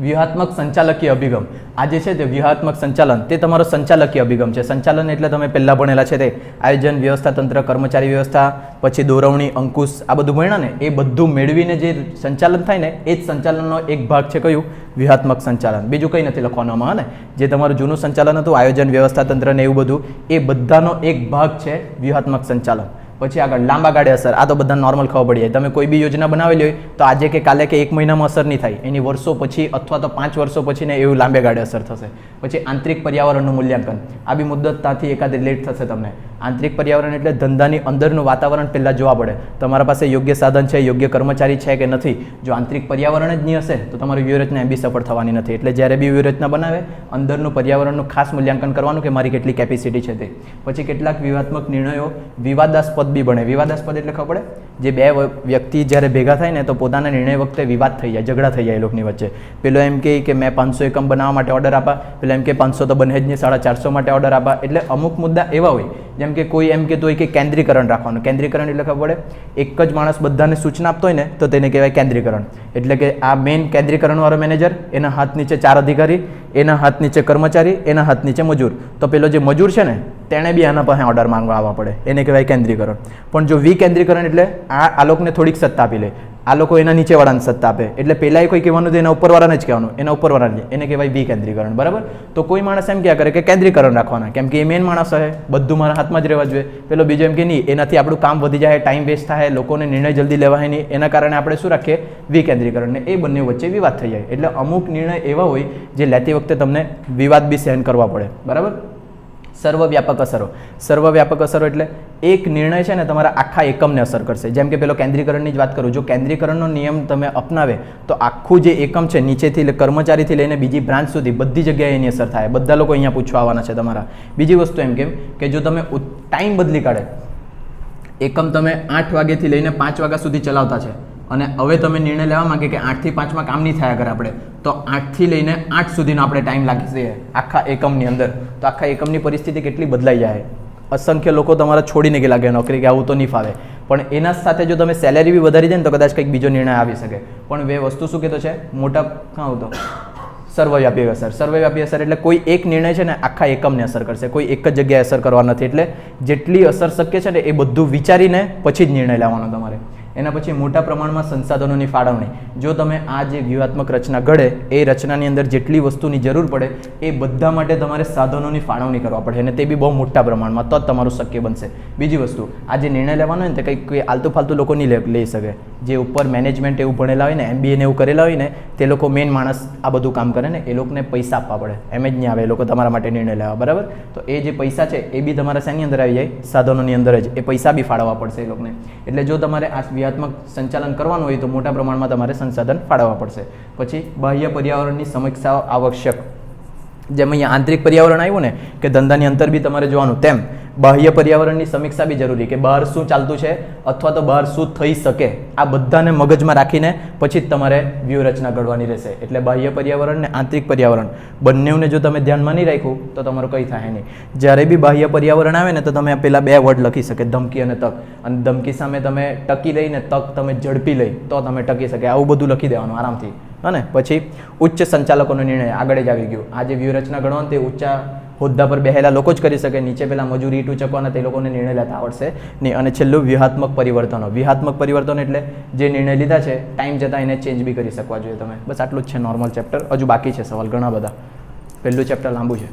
વ્યૂહાત્મક સંચાલકીય અભિગમ. આ જે છે તે વ્યૂહાત્મક સંચાલન તે તમારો સંચાલકીય અભિગમ છે. સંચાલન એટલે તમે પહેલાં ભણેલા છે તે આયોજન, વ્યવસ્થા તંત્ર, કર્મચારી વ્યવસ્થા, પછી દોરવણી, અંકુશ, આ બધું ભણ્યા ને એ બધું મેળવીને જે સંચાલન થાય ને એ જ સંચાલનનો એક ભાગ છે કયું, વ્યૂહાત્મક સંચાલન. બીજું કંઈ નથી લખવાનું આમાં, ને જે તમારું જૂનું સંચાલન હતું આયોજન, વ્યવસ્થા તંત્ર ને એવું બધું, એ બધાનો એક ભાગ છે વ્યૂહાત્મક સંચાલન. પછી આગળ લાંબા ગાળે અસર, આ તો બધા નોર્મલ ખબર પડી જાય. તમે કોઈ બી યોજના બનાવેલી હોય તો આજે કે કાલે કે એક મહિનામાં અસર નહીં થાય, એની વર્ષો પછી અથવા તો 5 વર્ષો પછી ને એવું લાંબે ગાળે અસર થશે. પછી આંતરિક પર્યાવરણનું મૂલ્યાંકન, આ બી મુદ્દતતાથી એકાદ લેટ થશે તમને. આંતરિક પર્યાવરણ એટલે ધંધાની અંદરનું વાતાવરણ પહેલાં જોવા પડે, તમારા પાસે યોગ્ય સાધન છે, યોગ્ય કર્મચારી છે કે નથી. જો આંતરિક પર્યાવરણ જ નહીં હશે તો તમારી વ્યૂહરચના એમ બી સફળ થવાની નથી. એટલે જ્યારે બી વ્યૂહરચના બનાવે અંદરનું પર્યાવરણનું ખાસ મૂલ્યાંકન કરવાનું કે મારી કેટલી કેપેસિટી છે તે. પછી કેટલાક વ્યૂહાત્મક નિર્ણયો વિવાદાસ્પદ બી બને. વિવાદાસ્પદ એટલે ખબર પડે, જે બે વ્યક્તિ જ્યારે ભેગા થાય ને તો પોતાના નિર્ણય વખતે વિવાદ થઈ જાય, ઝઘડા થઈ જાય એ લોકોની વચ્ચે. પેલો એમ કે મેં 500 એકમ બનાવવા માટે ઓર્ડર આપા, પેલો એમ કે 500 તો બને જ નહીં, 450 માટે ઓર્ડર આપા. એટલે અમુક મુદ્દા એવા હોય, જેમ કે કોઈ એમ કહેતું હોય કે કેન્દ્રીકરણ રાખવાનું. કેન્દ્રીકરણ એટલે ખબર પડે, એક જ માણસ બધાને સૂચના આપતો હોય ને તો તેને કહેવાય કેન્દ્રીકરણ. એટલે કે આ મેઇન કેન્દ્રીકરણવાળો મેનેજર, એના હાથ નીચે 4 અધિકારી, એના હાથ નીચે કર્મચારી, એના હાથ નીચે મજૂર. તો પેલો જે મજૂર છે ને તેણે બી આના પાસે ઓર્ડર માંગવા આવવા પડે, એને કહેવાય કેન્દ્રીકરણ. પણ જો વિકેન્દ્રીકરણ એટલે આ લોકોને થોડીક સત્તા આપી લે, આ લોકો એના નીચેવાળાને સત્તા આપે. એટલે પહેલાં કોઈ કહેવાનું તો એના ઉપરવાળાને જ કહેવાનું, એના ઉપરવાળાને, એને કહેવાય વિકેન્દ્રીકરણ, બરાબર. તો કોઈ માણસ એમ ક્યાં કરે કે કેન્દ્રીકરણ રાખવાના, કેમ કે એ મેન માણસ હશે, બધું મારા હાથમાં જ રહેવા જોઈએ. પેલો બીજો એમ કે નહીં, એનાથી આપણું કામ વધી જાય, ટાઈમ વેસ્ટ થાય, લોકોને નિર્ણય જલ્દી લેવાય નહીં, એના કારણે આપણે શું રાખીએ, વિકેન્દ્રીકરણ. ને એ બંને વચ્ચે વિવાદ થઈ જાય. એટલે અમુક નિર્ણય એવા હોય જે લેતી વખતે તમને વિવાદ બી સહન કરવા પડે, બરાબર. સર્વવ્યાપક અસરો. સર્વવ્યાપક અસરો એટલે એક નિર્ણય છે ને તમારા આખા એકમને અસર કરશે. જેમ કે પેલો કેન્દ્રીકરણની જ વાત કરું, જો કેન્દ્રીકરણનો નિયમ તમે અપનાવે તો આખું જે એકમ છે નીચેથી કર્મચારીથી લઈને બીજી બ્રાન્ચ સુધી બધી જગ્યાએ એની અસર થાય. બધા લોકો અહીંયા પૂછવા આવવાના છે તમારા. બીજી વસ્તુ એમ કેમ કે જો તમે ટાઈમ બદલી કાઢે, એકમ તમે 8 વાગ્યાથી લઈને 5 વાગ્યા સુધી ચલાવતા છે અને હવે તમે નિર્ણય લેવા માંગે કે 8 થી 5માં કામ નહીં થયા કરે આપણે, તો 8 થી લઈને 8 સુધીનો આપણે ટાઈમ લાગી છે આખા એકમની અંદર, તો આખા એકમની પરિસ્થિતિ કેટલી બદલાઈ જાય. અસંખ્ય લોકો તમારા છોડીને ગયેલા કે નોકરી, કે આવું તો નહીં ફાવે. પણ એના સાથે જો તમે સેલેરી બી વધારી દે ને તો કદાચ કંઈક બીજો નિર્ણય આવી શકે. પણ બે વસ્તુ શું કહેતો છે, મોટા કાં આવતો સર્વવ્યાપી અસર. સર્વવ્યાપી અસર એટલે કોઈ એક નિર્ણય છે ને આખા એકમને અસર કરશે, કોઈ એક જ જગ્યાએ અસર કરવા નથી. એટલે જેટલી અસર શક્ય છે ને એ બધું વિચારીને પછી જ નિર્ણય લેવાનો તમારે. એના પછી મોટા પ્રમાણમાં સંસાધનોની ફાળવણી. જો તમે આ જે વ્યૂહાત્મક રચના ઘડે એ રચનાની અંદર જેટલી વસ્તુની જરૂર પડે એ બધા માટે તમારે સાધનોની ફાળવણી કરવા પડે, અને તે બી બહુ મોટા પ્રમાણમાં, તો જ તમારું શક્ય બનશે. બીજી વસ્તુ, આ જે નિર્ણય લેવાનો હોય ને તે કંઈક કોઈ આલતુ ફાલતુ લોકો નહીં લઈ શકે. જે ઉપર મેનેજમેન્ટ એવું ભણેલા હોય ને, MBA ને એવું કરેલા હોય ને, તે લોકો મેઇન માણસ આ બધું કામ કરે ને, એ લોકોને પૈસા આપવા પડે, એમ જ નહીં આવે એ લોકો તમારા માટે નિર્ણય લેવા, બરાબર. તો એ જે પૈસા છે એ બી તમારા શેની અંદર આવી જાય, સાધનોની અંદર જ. એ પૈસા બી ફાળવવા પડશે એ લોકોને. એટલે જો તમારે આ વ્યૂહાત્મક સંચાલન કરવાનું હોય તો મોટા પ્રમાણમાં તમારે સંસાધન ફાળવવા પડશે. પછી બાહ્ય પર્યાવરણની સમીક્ષાઓ આવશ્યક. જેમ અહીંયા આંતરિક પર્યાવરણ આવ્યું ને કે ધંધાની અંતર બી તમારે જોવાનું, તેમ બાહ્ય પર્યાવરણની સમીક્ષા બી જરૂરી કે બહાર શું ચાલતું છે અથવા તો બહાર શું થઈ શકે, આ બધાને મગજમાં રાખીને પછી જ તમારે વ્યૂહરચના ઘડવાની રહેશે. એટલે બાહ્ય પર્યાવરણ ને આંતરિક પર્યાવરણ બંનેને જો તમે ધ્યાનમાં નહીં રાખ્યું તો તમારું કંઈ થાય નહીં. જ્યારે બી બાહ્ય પર્યાવરણ આવે ને તો તમે પેલા 2 વર્ડ લખી શકે, ધમકી અને તક. અને ધમકી સામે તમે ટકી લઈને તક તમે ઝડપી લઈ તો તમે ટકી શકે. આવું બધું લખી દેવાનું આરામથી. અને પછી ઉચ્ચ સંચાલકોનો નિર્ણય આગળ જ આવી ગયું. આ જે વ્યૂહરચના ગણવાનું તે ઊંચા હોદ્દા પર બેહેલા લોકો જ કરી શકે. નીચે પેલા મજૂરી ઈટ ઉચકવાના તે લોકોને નિર્ણય લેતા આવડશે નહીં. અને છેલ્લું વ્યૂહાત્મક પરિવર્તનો. વ્યૂહાત્મક પરિવર્તન એટલે જે નિર્ણય લીધા છે ટાઈમ જતાં એને ચેન્જ બી કરી શકવા જોઈએ તમે. બસ આટલું જ છે નોર્મલ ચેપ્ટર. હજુ બાકી છે સવાલ ઘણા બધા. પહેલું ચેપ્ટર લાંબુ છે.